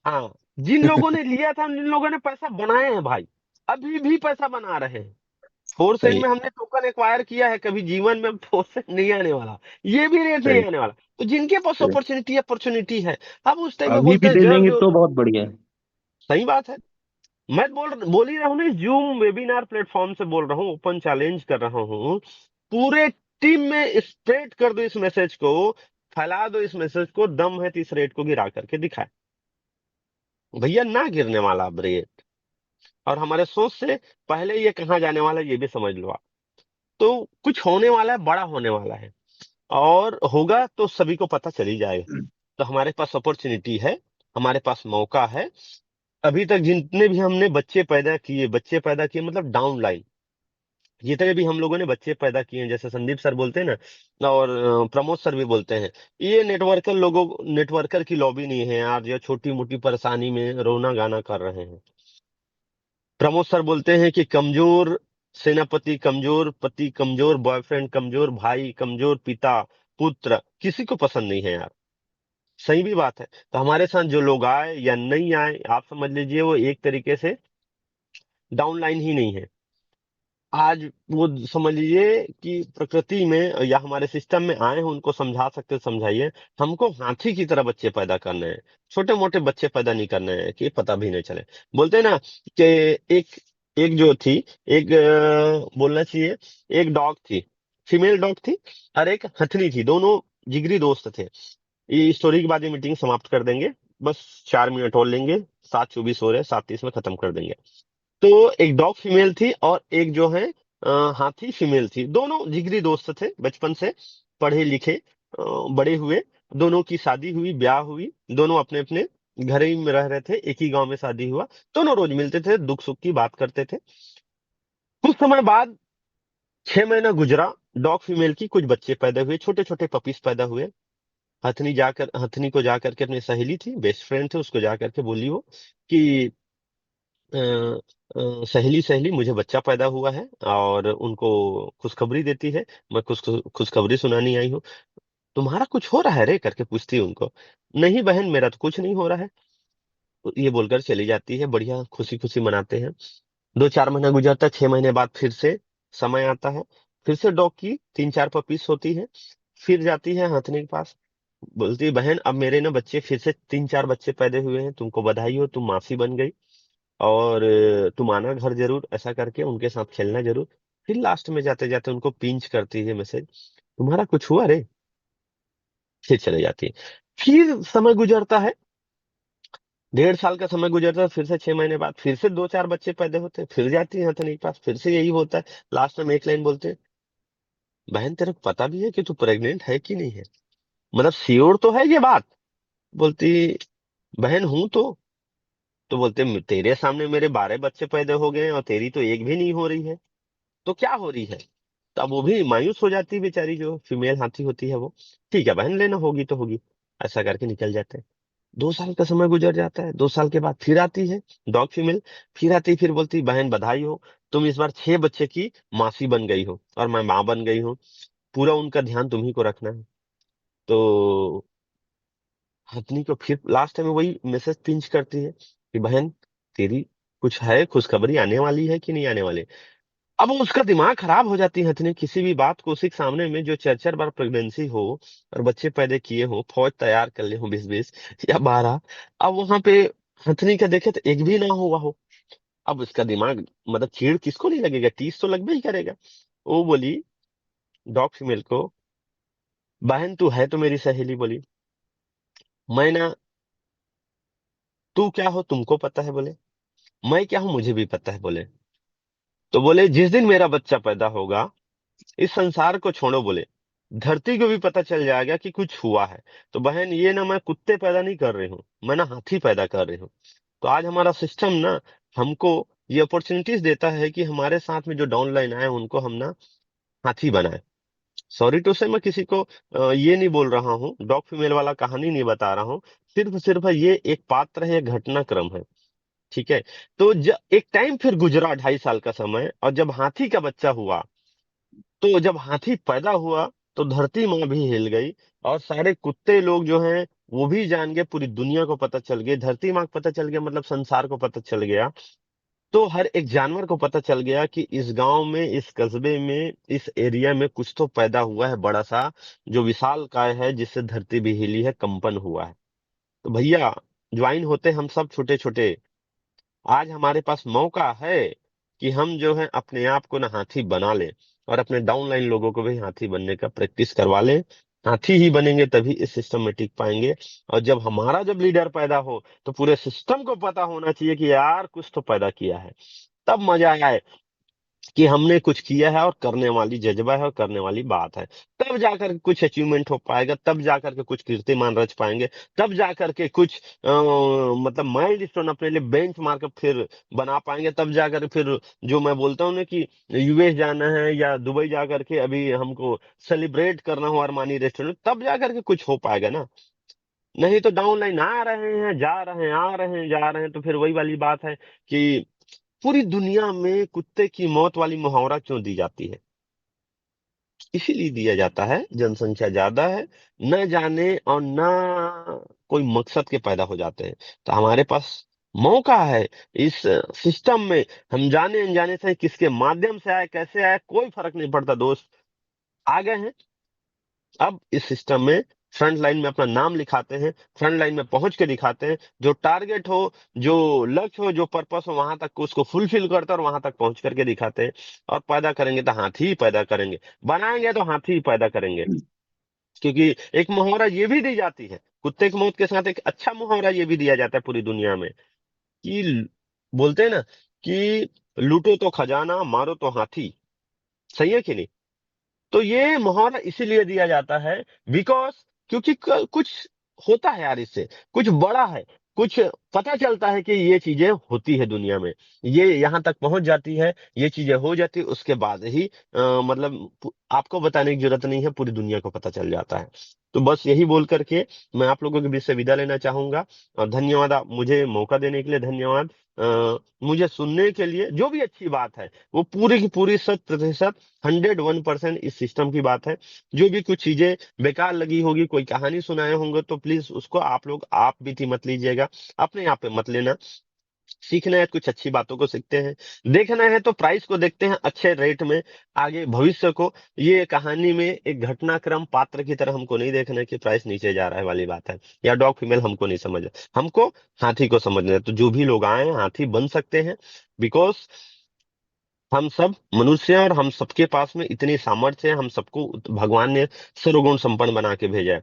हाँ, जिन लोगों ने लिया था, जिन लोगों ने पैसा बनाए हैं भाई, अभी भी पैसा बना रहे हैं। फोर्स एंड सही में हमने टोकन एक्वायर किया है, कभी जीवन में फोर्स एंड नहीं आने वाला, ये भी रेट नहीं सही आने वाला। तो जिनके पास सही। अपॉर्चुनिटी अपॉर्चुनिटी है, अब उस टाइम पे अभी बोलते भी हैं ले जर लेंगे जो। तो बहुत बढ़िया है। सही बात है। मैं बोल ही रहा हूँ ना, जूम वेबिनार प्लेटफॉर्म से बोल रहा हूँ, ओपन चैलेंज कर रहा हूँ, पूरे टीम में स्प्रेड कर दो इस मैसेज को, फैला दो इस मैसेज को, दम है तो इस रेट को गिरा करके दिखाए। भैया ना गिरने वाला अब रेट, और हमारे सोच से पहले ये कहाँ जाने वाला है, ये भी समझ लो आप। तो कुछ होने वाला है, बड़ा होने वाला है, और होगा तो सभी को पता चल ही जाएगा। तो हमारे पास अपॉर्चुनिटी है, हमारे पास मौका है। अभी तक जितने भी हमने बच्चे पैदा किए, बच्चे पैदा किए मतलब डाउन लाइन, जितने भी हम लोगों ने बच्चे पैदा किए हैं, जैसे संदीप सर बोलते हैं ना, और प्रमोद सर भी बोलते हैं, ये नेटवर्कर की लॉबी नहीं है यार, जो छोटी मोटी परेशानी में रोना गाना कर रहे हैं। प्रमोद सर बोलते हैं कि कमजोर सेनापति, कमजोर पति, कमजोर बॉयफ्रेंड, कमजोर भाई, कमजोर पिता, पुत्र, किसी को पसंद नहीं है यार। सही भी बात है। तो हमारे साथ जो लोग आए या नहीं आए, आप समझ लीजिए वो एक तरीके से डाउन लाइन ही नहीं है। आज वो समझ लीजिए कि प्रकृति में या हमारे सिस्टम में आए हैं, उनको समझा सकते समझाइए। हमको हाथी की तरह बच्चे पैदा करने हैं, छोटे मोटे बच्चे पैदा नहीं करने हैं कि पता भी नहीं चले। बोलते हैं ना कि एक एक जो थी, एक बोलना चाहिए, एक डॉग थी, फीमेल डॉग थी, और एक हथनी थी, दोनों जिगरी दोस्त थे। ये स्टोरी के बाद ये मीटिंग समाप्त कर देंगे, बस 4 मिनट और लेंगे, 7:24 हो रहे, 7:30 में खत्म कर देंगे। तो एक डॉग फीमेल थी और एक जो है हाथी फीमेल थी। दोनों जिगरी दोस्त थे बचपन से, पढ़े लिखे, बड़े हुए। दोनों की शादी हुई, ब्याह हुई, दोनों अपने अपने घर ही में रह रहे थे, एक ही गांव में शादी हुआ। दोनों रोज मिलते थे, दुख सुख की बात करते थे। कुछ समय बाद 6 महीना गुजरा, डॉग फीमेल की कुछ बच्चे पैदा हुए, छोटे छोटे पपीज पैदा हुए। हथनी को जाकर के, अपनी सहेली थी, बेस्ट फ्रेंड थे, उसको जाकर के बोली वो कि अ, सहेली सहेली, मुझे बच्चा पैदा हुआ है और उनको खुशखबरी देती है, मैं खुशखबरी सुनानी आई हूँ। तुम्हारा कुछ हो रहा है रे, करके पूछती है उनको। नहीं बहन, मेरा तो कुछ नहीं हो रहा है। तो ये बोलकर चली जाती है, बढ़िया खुशी खुशी मनाते हैं। 2-4 महीना गुजरता है, 6 महीने बाद फिर से समय आता है, फिर से डॉग की 3-4 पपीस होती है। फिर जाती है हथनी के पास, बोलती है बहन, अब मेरे ना बच्चे फिर से 3-4 बच्चे पैदा हुए हैं, तुमको बधाई हो, तुम मासी बन गई, और तुम आना घर जरूर, ऐसा करके उनके साथ खेलना जरूर। फिर लास्ट में जाते जाते उनको पिंच करती है मैसेज, तुम्हारा कुछ हुआ रे। फिर चले जाती है। फिर समय गुजरता है, 1.5 साल का समय गुजरता है, फिर से 6 महीने बाद फिर से 2-4 बच्चे पैदा होते हैं, फिर जाती है हथनी के पास, फिर से यही होता है। लास्ट में एक लाइन बोलते हैं, बहन तेरे को पता भी है कि तू प्रेग्नेंट है कि नहीं है, मतलब श्योर तो है ये बात। बोलती, बहन हूं तो बोलते, तेरे सामने मेरे 12 बच्चे पैदा हो गए हैं और तेरी तो एक भी नहीं हो रही है, तो क्या हो रही है। तो अब वो भी मायूस हो जाती है बेचारी, जो फीमेल हाथी होती है वो। ठीक है बहन, लेना होगी तो होगी, ऐसा करके निकल जाते हैं। 2 साल का समय गुजर जाता है, 2 साल के बाद फिर आती है डॉग फीमेल। फिर आती, फिर बोलती, बहन बधाई हो, तुम इस बार 6 बच्चे की मासी बन गई हो और मैं माँ बन गई हूँ, पूरा उनका ध्यान तुम्ही को रखना है। तो हथनी को फिर लास्ट टाइम वही मैसेज पिंच करती है कि बहन, तेरी कुछ है, खुशखबरी आने वाली है कि नहीं आने वाली। अब उसका दिमाग खराब हो जाती है हथनी, किसी भी बात को उसी के सामने में, जो 4-4 बार प्रेगनेंसी हो और बच्चे पैदा किए हो, फौज तैयार कर ले हो 20-20 या 12, अब वहां पे हथनी का देखे तो एक भी ना हुआ हो। अब उसका दिमाग, मतलब चीड़ किसको नहीं लगेगा, टीस तो लगभग ही करेगा। वो बोली डॉग फीमेल को, बहन तू है तो मेरी सहेली, बोली मैं ना, तू क्या हो तुमको पता है, बोले मैं क्या हूं मुझे भी पता है, बोले तो बोले जिस दिन मेरा बच्चा पैदा होगा, इस संसार को छोड़ो, बोले धरती को भी पता चल जाएगा कि कुछ हुआ है। तो बहन, ये ना मैं कुत्ते पैदा नहीं कर रही हूँ, मैं ना हाथी पैदा कर रही हूँ। तो आज हमारा सिस्टम ना हमको ये अपॉर्चुनिटीज देता है कि हमारे साथ में जो डाउन लाइन आए उनको हम ना हाथी बनाए। सॉरी टू से, मैं किसी को ये नहीं बोल रहा हूँ, डॉग फीमेल वाला कहानी नहीं बता रहा हूँ, सिर्फ सिर्फ ये एक पात्र है, एक घटनाक्रम है। ठीक है। तो एक टाइम फिर गुजरा, 2.5 साल का समय, और जब हाथी का बच्चा हुआ, तो जब हाथी पैदा हुआ, तो धरती माँ भी हिल गई, और सारे कुत्ते लोग जो हैं वो भी जान गए, पूरी दुनिया को पता चल गया, धरती माँ को पता चल गया, मतलब संसार को पता चल गया। तो हर एक जानवर को पता चल गया कि इस गांव में, इस कस्बे में, इस एरिया में कुछ तो पैदा हुआ है बड़ा सा, जो विशाल काय है, जिससे धरती भी हिली है, कंपन हुआ है। तो भैया, ज्वाइन होते हम सब छोटे छोटे। आज हमारे पास मौका है कि हम जो है अपने आप को ना हाथी बना ले, और अपने डाउनलाइन लोगों को भी हाथी बनने का प्रैक्टिस करवा ले। हाथी ही बनेंगे तभी इस सिस्टम में टिक पाएंगे। और जब लीडर पैदा हो, तो पूरे सिस्टम को पता होना चाहिए कि यार कुछ तो पैदा किया है, तब मजा आए कि हमने कुछ किया है, और करने वाली जज्बा है, और करने वाली बात है। तब जाकर के कुछ अचीवमेंट हो पाएगा, तब जाकर के कुछ कीर्तिमान रच पाएंगे, तब जाकर के कुछ मतलब माइलस्टोन अपने लिए बेंच मार्क फिर बना पाएंगे, तब जाकर फिर जो मैं बोलता हूँ ना कि यूएस जाना है या दुबई जाकर के अभी हमको सेलिब्रेट करना हो अरमानी रेस्टोरेंट, तब जाकर के कुछ हो पाएगा ना। नहीं तो डाउन लाइन आ रहे हैं, जा रहे हैं, आ रहे हैं, जा रहे हैं, तो फिर वही वाली बात है कि पूरी दुनिया में कुत्ते की मौत वाली मुहावरा क्यों दी जाती है। इसीलिए दिया जाता है, जनसंख्या ज्यादा है, न जाने और न कोई मकसद के पैदा हो जाते हैं। तो हमारे पास मौका है। इस सिस्टम में हम जाने अनजाने से किसके माध्यम से आए, कैसे आए, कोई फर्क नहीं पड़ता दोस्त, आ गए हैं। अब इस सिस्टम में फ्रंट लाइन में अपना नाम लिखाते हैं, फ्रंट लाइन में पहुंच के दिखाते हैं। जो टारगेट हो, जो लक्ष्य हो, जो पर्पस हो, वहां तक उसको फुलफिल करते हैं और वहां तक पहुंच करके दिखाते हैं। और पैदा करेंगे तो हाथी ही पैदा करेंगे, बनाएंगे तो हाथी ही पैदा करेंगे। क्योंकि एक मुहावरा ये भी दी जाती है, कुत्ते की मौत के साथ एक अच्छा मुहावरा ये भी दिया जाता है पूरी दुनिया में, कि बोलते हैं ना कि लूटो तो खजाना, मारो तो हाथी। सही है कि नहीं? तो ये मुहावरा इसीलिए दिया जाता है बिकॉज, क्योंकि कुछ होता है यार, इससे कुछ बड़ा है, कुछ पता चलता है कि ये चीजें होती है दुनिया में, ये यहाँ तक पहुंच जाती है, ये चीजें हो जाती है, उसके बाद ही मतलब आपको बताने की जरूरत नहीं है, पूरी दुनिया को पता चल जाता है। तो बस यही बोल करके मैं आप लोगों के बीच से विदा लेना चाहूंगा। और धन्यवाद, आप मुझे मौका देने के लिए धन्यवाद। मुझे सुनने के लिए, जो भी अच्छी बात है वो पूरी की पूरी 100%, 101% इस सिस्टम की बात है। जो भी कुछ चीजें बेकार लगी होगी, कोई कहानी सुनाए होंगे, तो प्लीज उसको आप लोग आप बीती मत लीजिएगा, अपने आप पे मत लेना। सीखना है कुछ अच्छी बातों को सीखते हैं, देखना है तो प्राइस को देखते हैं अच्छे रेट में, आगे भविष्य को। ये कहानी में एक घटनाक्रम पात्र की तरह हमको नहीं देखना है कि प्राइस नीचे जा रहा है वाली बात है, या डॉग फीमेल हमको नहीं समझ, हमको हाथी को समझना है। तो जो भी लोग आए हैं हाथी बन सकते हैं, बिकॉज हम सब मनुष्य हैं और हम सबके पास में इतनी सामर्थ्य है, हम सबको भगवान ने सर्वगुण संपन्न बना के भेजा है।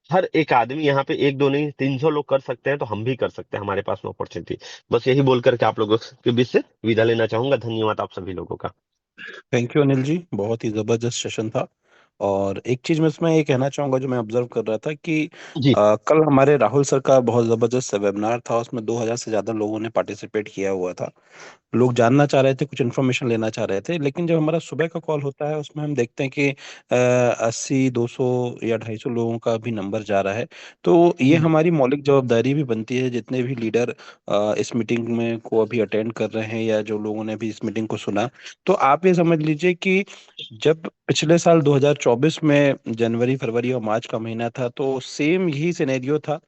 हर एक आदमी यहाँ पे एक दो नहीं 300 लोग कर सकते हैं, तो हम भी कर सकते हैं, हमारे पास में अपॉर्चुनिटी। बस यही बोल करके आप लोगों के बीच से विदा लेना चाहूंगा। धन्यवाद आप सभी लोगों का। थैंक यू अनिल जी, बहुत ही जबरदस्त सेशन था। और एक चीज मैं इसमें ये कहना चाहूंगा, जो मैं ऑब्जर्व कर रहा था कि जी। कल हमारे राहुल सर का बहुत जबरदस्त वेबिनार था, उसमें 2000 से ज्यादा लोगों ने पार्टिसिपेट किया हुआ था। लोग जानना चाह रहे थे, कुछ इन्फॉर्मेशन लेना चाह रहे थे। लेकिन जब हमारा सुबह का कॉल होता है, उसमें हम देखते हैं कि 80 200 या 250 लोगों का भी नंबर जा रहा है। तो ये हमारी मौलिक जवाबदारी भी बनती है, जितने भी लीडर इस मीटिंग में को अभी अटेंड कर रहे हैं, या जो लोगों ने भी इस मीटिंग को सुना। तो आप ये समझ लीजिए कि जब पिछले साल 2024 में जनवरी फरवरी और मार्च का महीना था, तो सेम यही सिनेरियो था।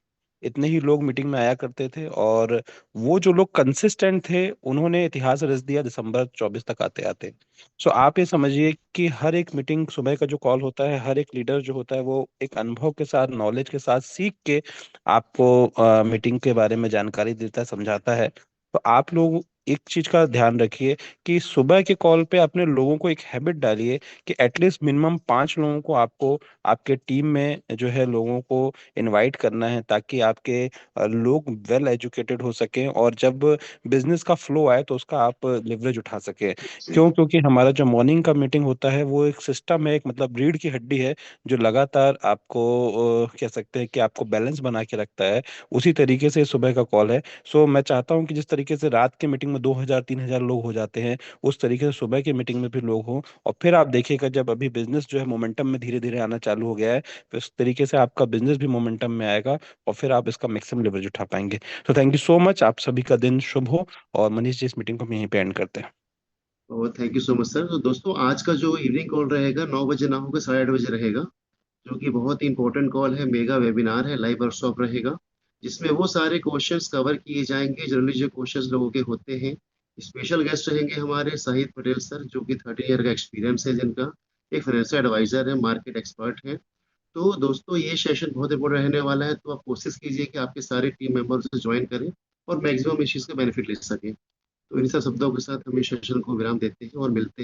इतने ही लोग मीटिंग में आया करते थे, और वो जो लोग कंसिस्टेंट थे, उन्होंने इतिहास रच दिया दिसंबर 24 तक आते आते। सो आप ये समझिए कि हर एक मीटिंग, सुबह का जो कॉल होता है, हर एक लीडर जो होता है, वो एक अनुभव के साथ, नॉलेज के साथ सीख के आपको मीटिंग के बारे में जानकारी देता है, समझाता है। तो आप लोग एक चीज का ध्यान रखिए कि सुबह के कॉल पे अपने लोगों को एक हैबिट डालिए कि एटलीस्ट मिनिमम 5 लोगों को आपको आपके टीम में जो है लोगों को इनवाइट करना है, ताकि आपके लोग वेल एजुकेटेड हो सकें, और जब बिजनेस का फ्लो आए तो उसका आप लिवरेज उठा सकें। क्यों? क्योंकि हमारा जो मॉर्निंग का मीटिंग होता है, वो एक सिस्टम है, एक मतलब रीढ़ की हड्डी है, जो लगातार आपको कह सकते हैं कि आपको बैलेंस बना के रखता है। उसी तरीके से सुबह का कॉल है। सो मैं चाहता हूं कि जिस तरीके से रात के मीटिंग में 2000 3000 लोग हो जाते हैं, उस तरीके से सुबह की मीटिंग में भी लोग हों। और फिर आप देखिएगा, जब अभी बिजनेस जो है मोमेंटम में धीरे धीरे आना चालू हो गया है, तो इस तरीके से आपका बिजनेस भी मोमेंटम में आएगा, और फिर आप इसका मैक्सिमम लेवरेज उठा पाएंगे। तो थैंक यू सो मच, आप सभी का दिन शुभ हो। और मनीष जी, इस मीटिंग को हम यहीं पे एंड करते हैं। और thank you so much sir. तो दोस्तों, आज का जो इवनिंग कॉल रहेगा 9 बजे ना होगा, 8:30 बजे रहेगा, जो कि बहुत ही इंपॉर्टेंट कॉल है, मेगा वेबिनार है, लाइव वर्कशॉप रहेगा, जिसमें वो सारे क्वेश्चंस कवर किए जाएंगे जनरली जो क्वेश्चंस लोगों के होते हैं। स्पेशल गेस्ट रहेंगे हमारे शाहिद पटेल सर, जो कि 30 ईयर का एक्सपीरियंस है जिनका, एक फाइनेंशियल एडवाइजर है, मार्केट एक्सपर्ट है। तो दोस्तों, ये सेशन बहुत इंपॉर्टेंट रहने वाला है, तो आप कोशिश कीजिए कि आपके सारे टीम मेंबर उसे ज्वाइन करें और मैक्सिमम इस चीज़ का बेनिफिट ले सकें। तो इन सब शब्दों के साथ हम इस सेशन को विराम देते हैं और मिलते हैं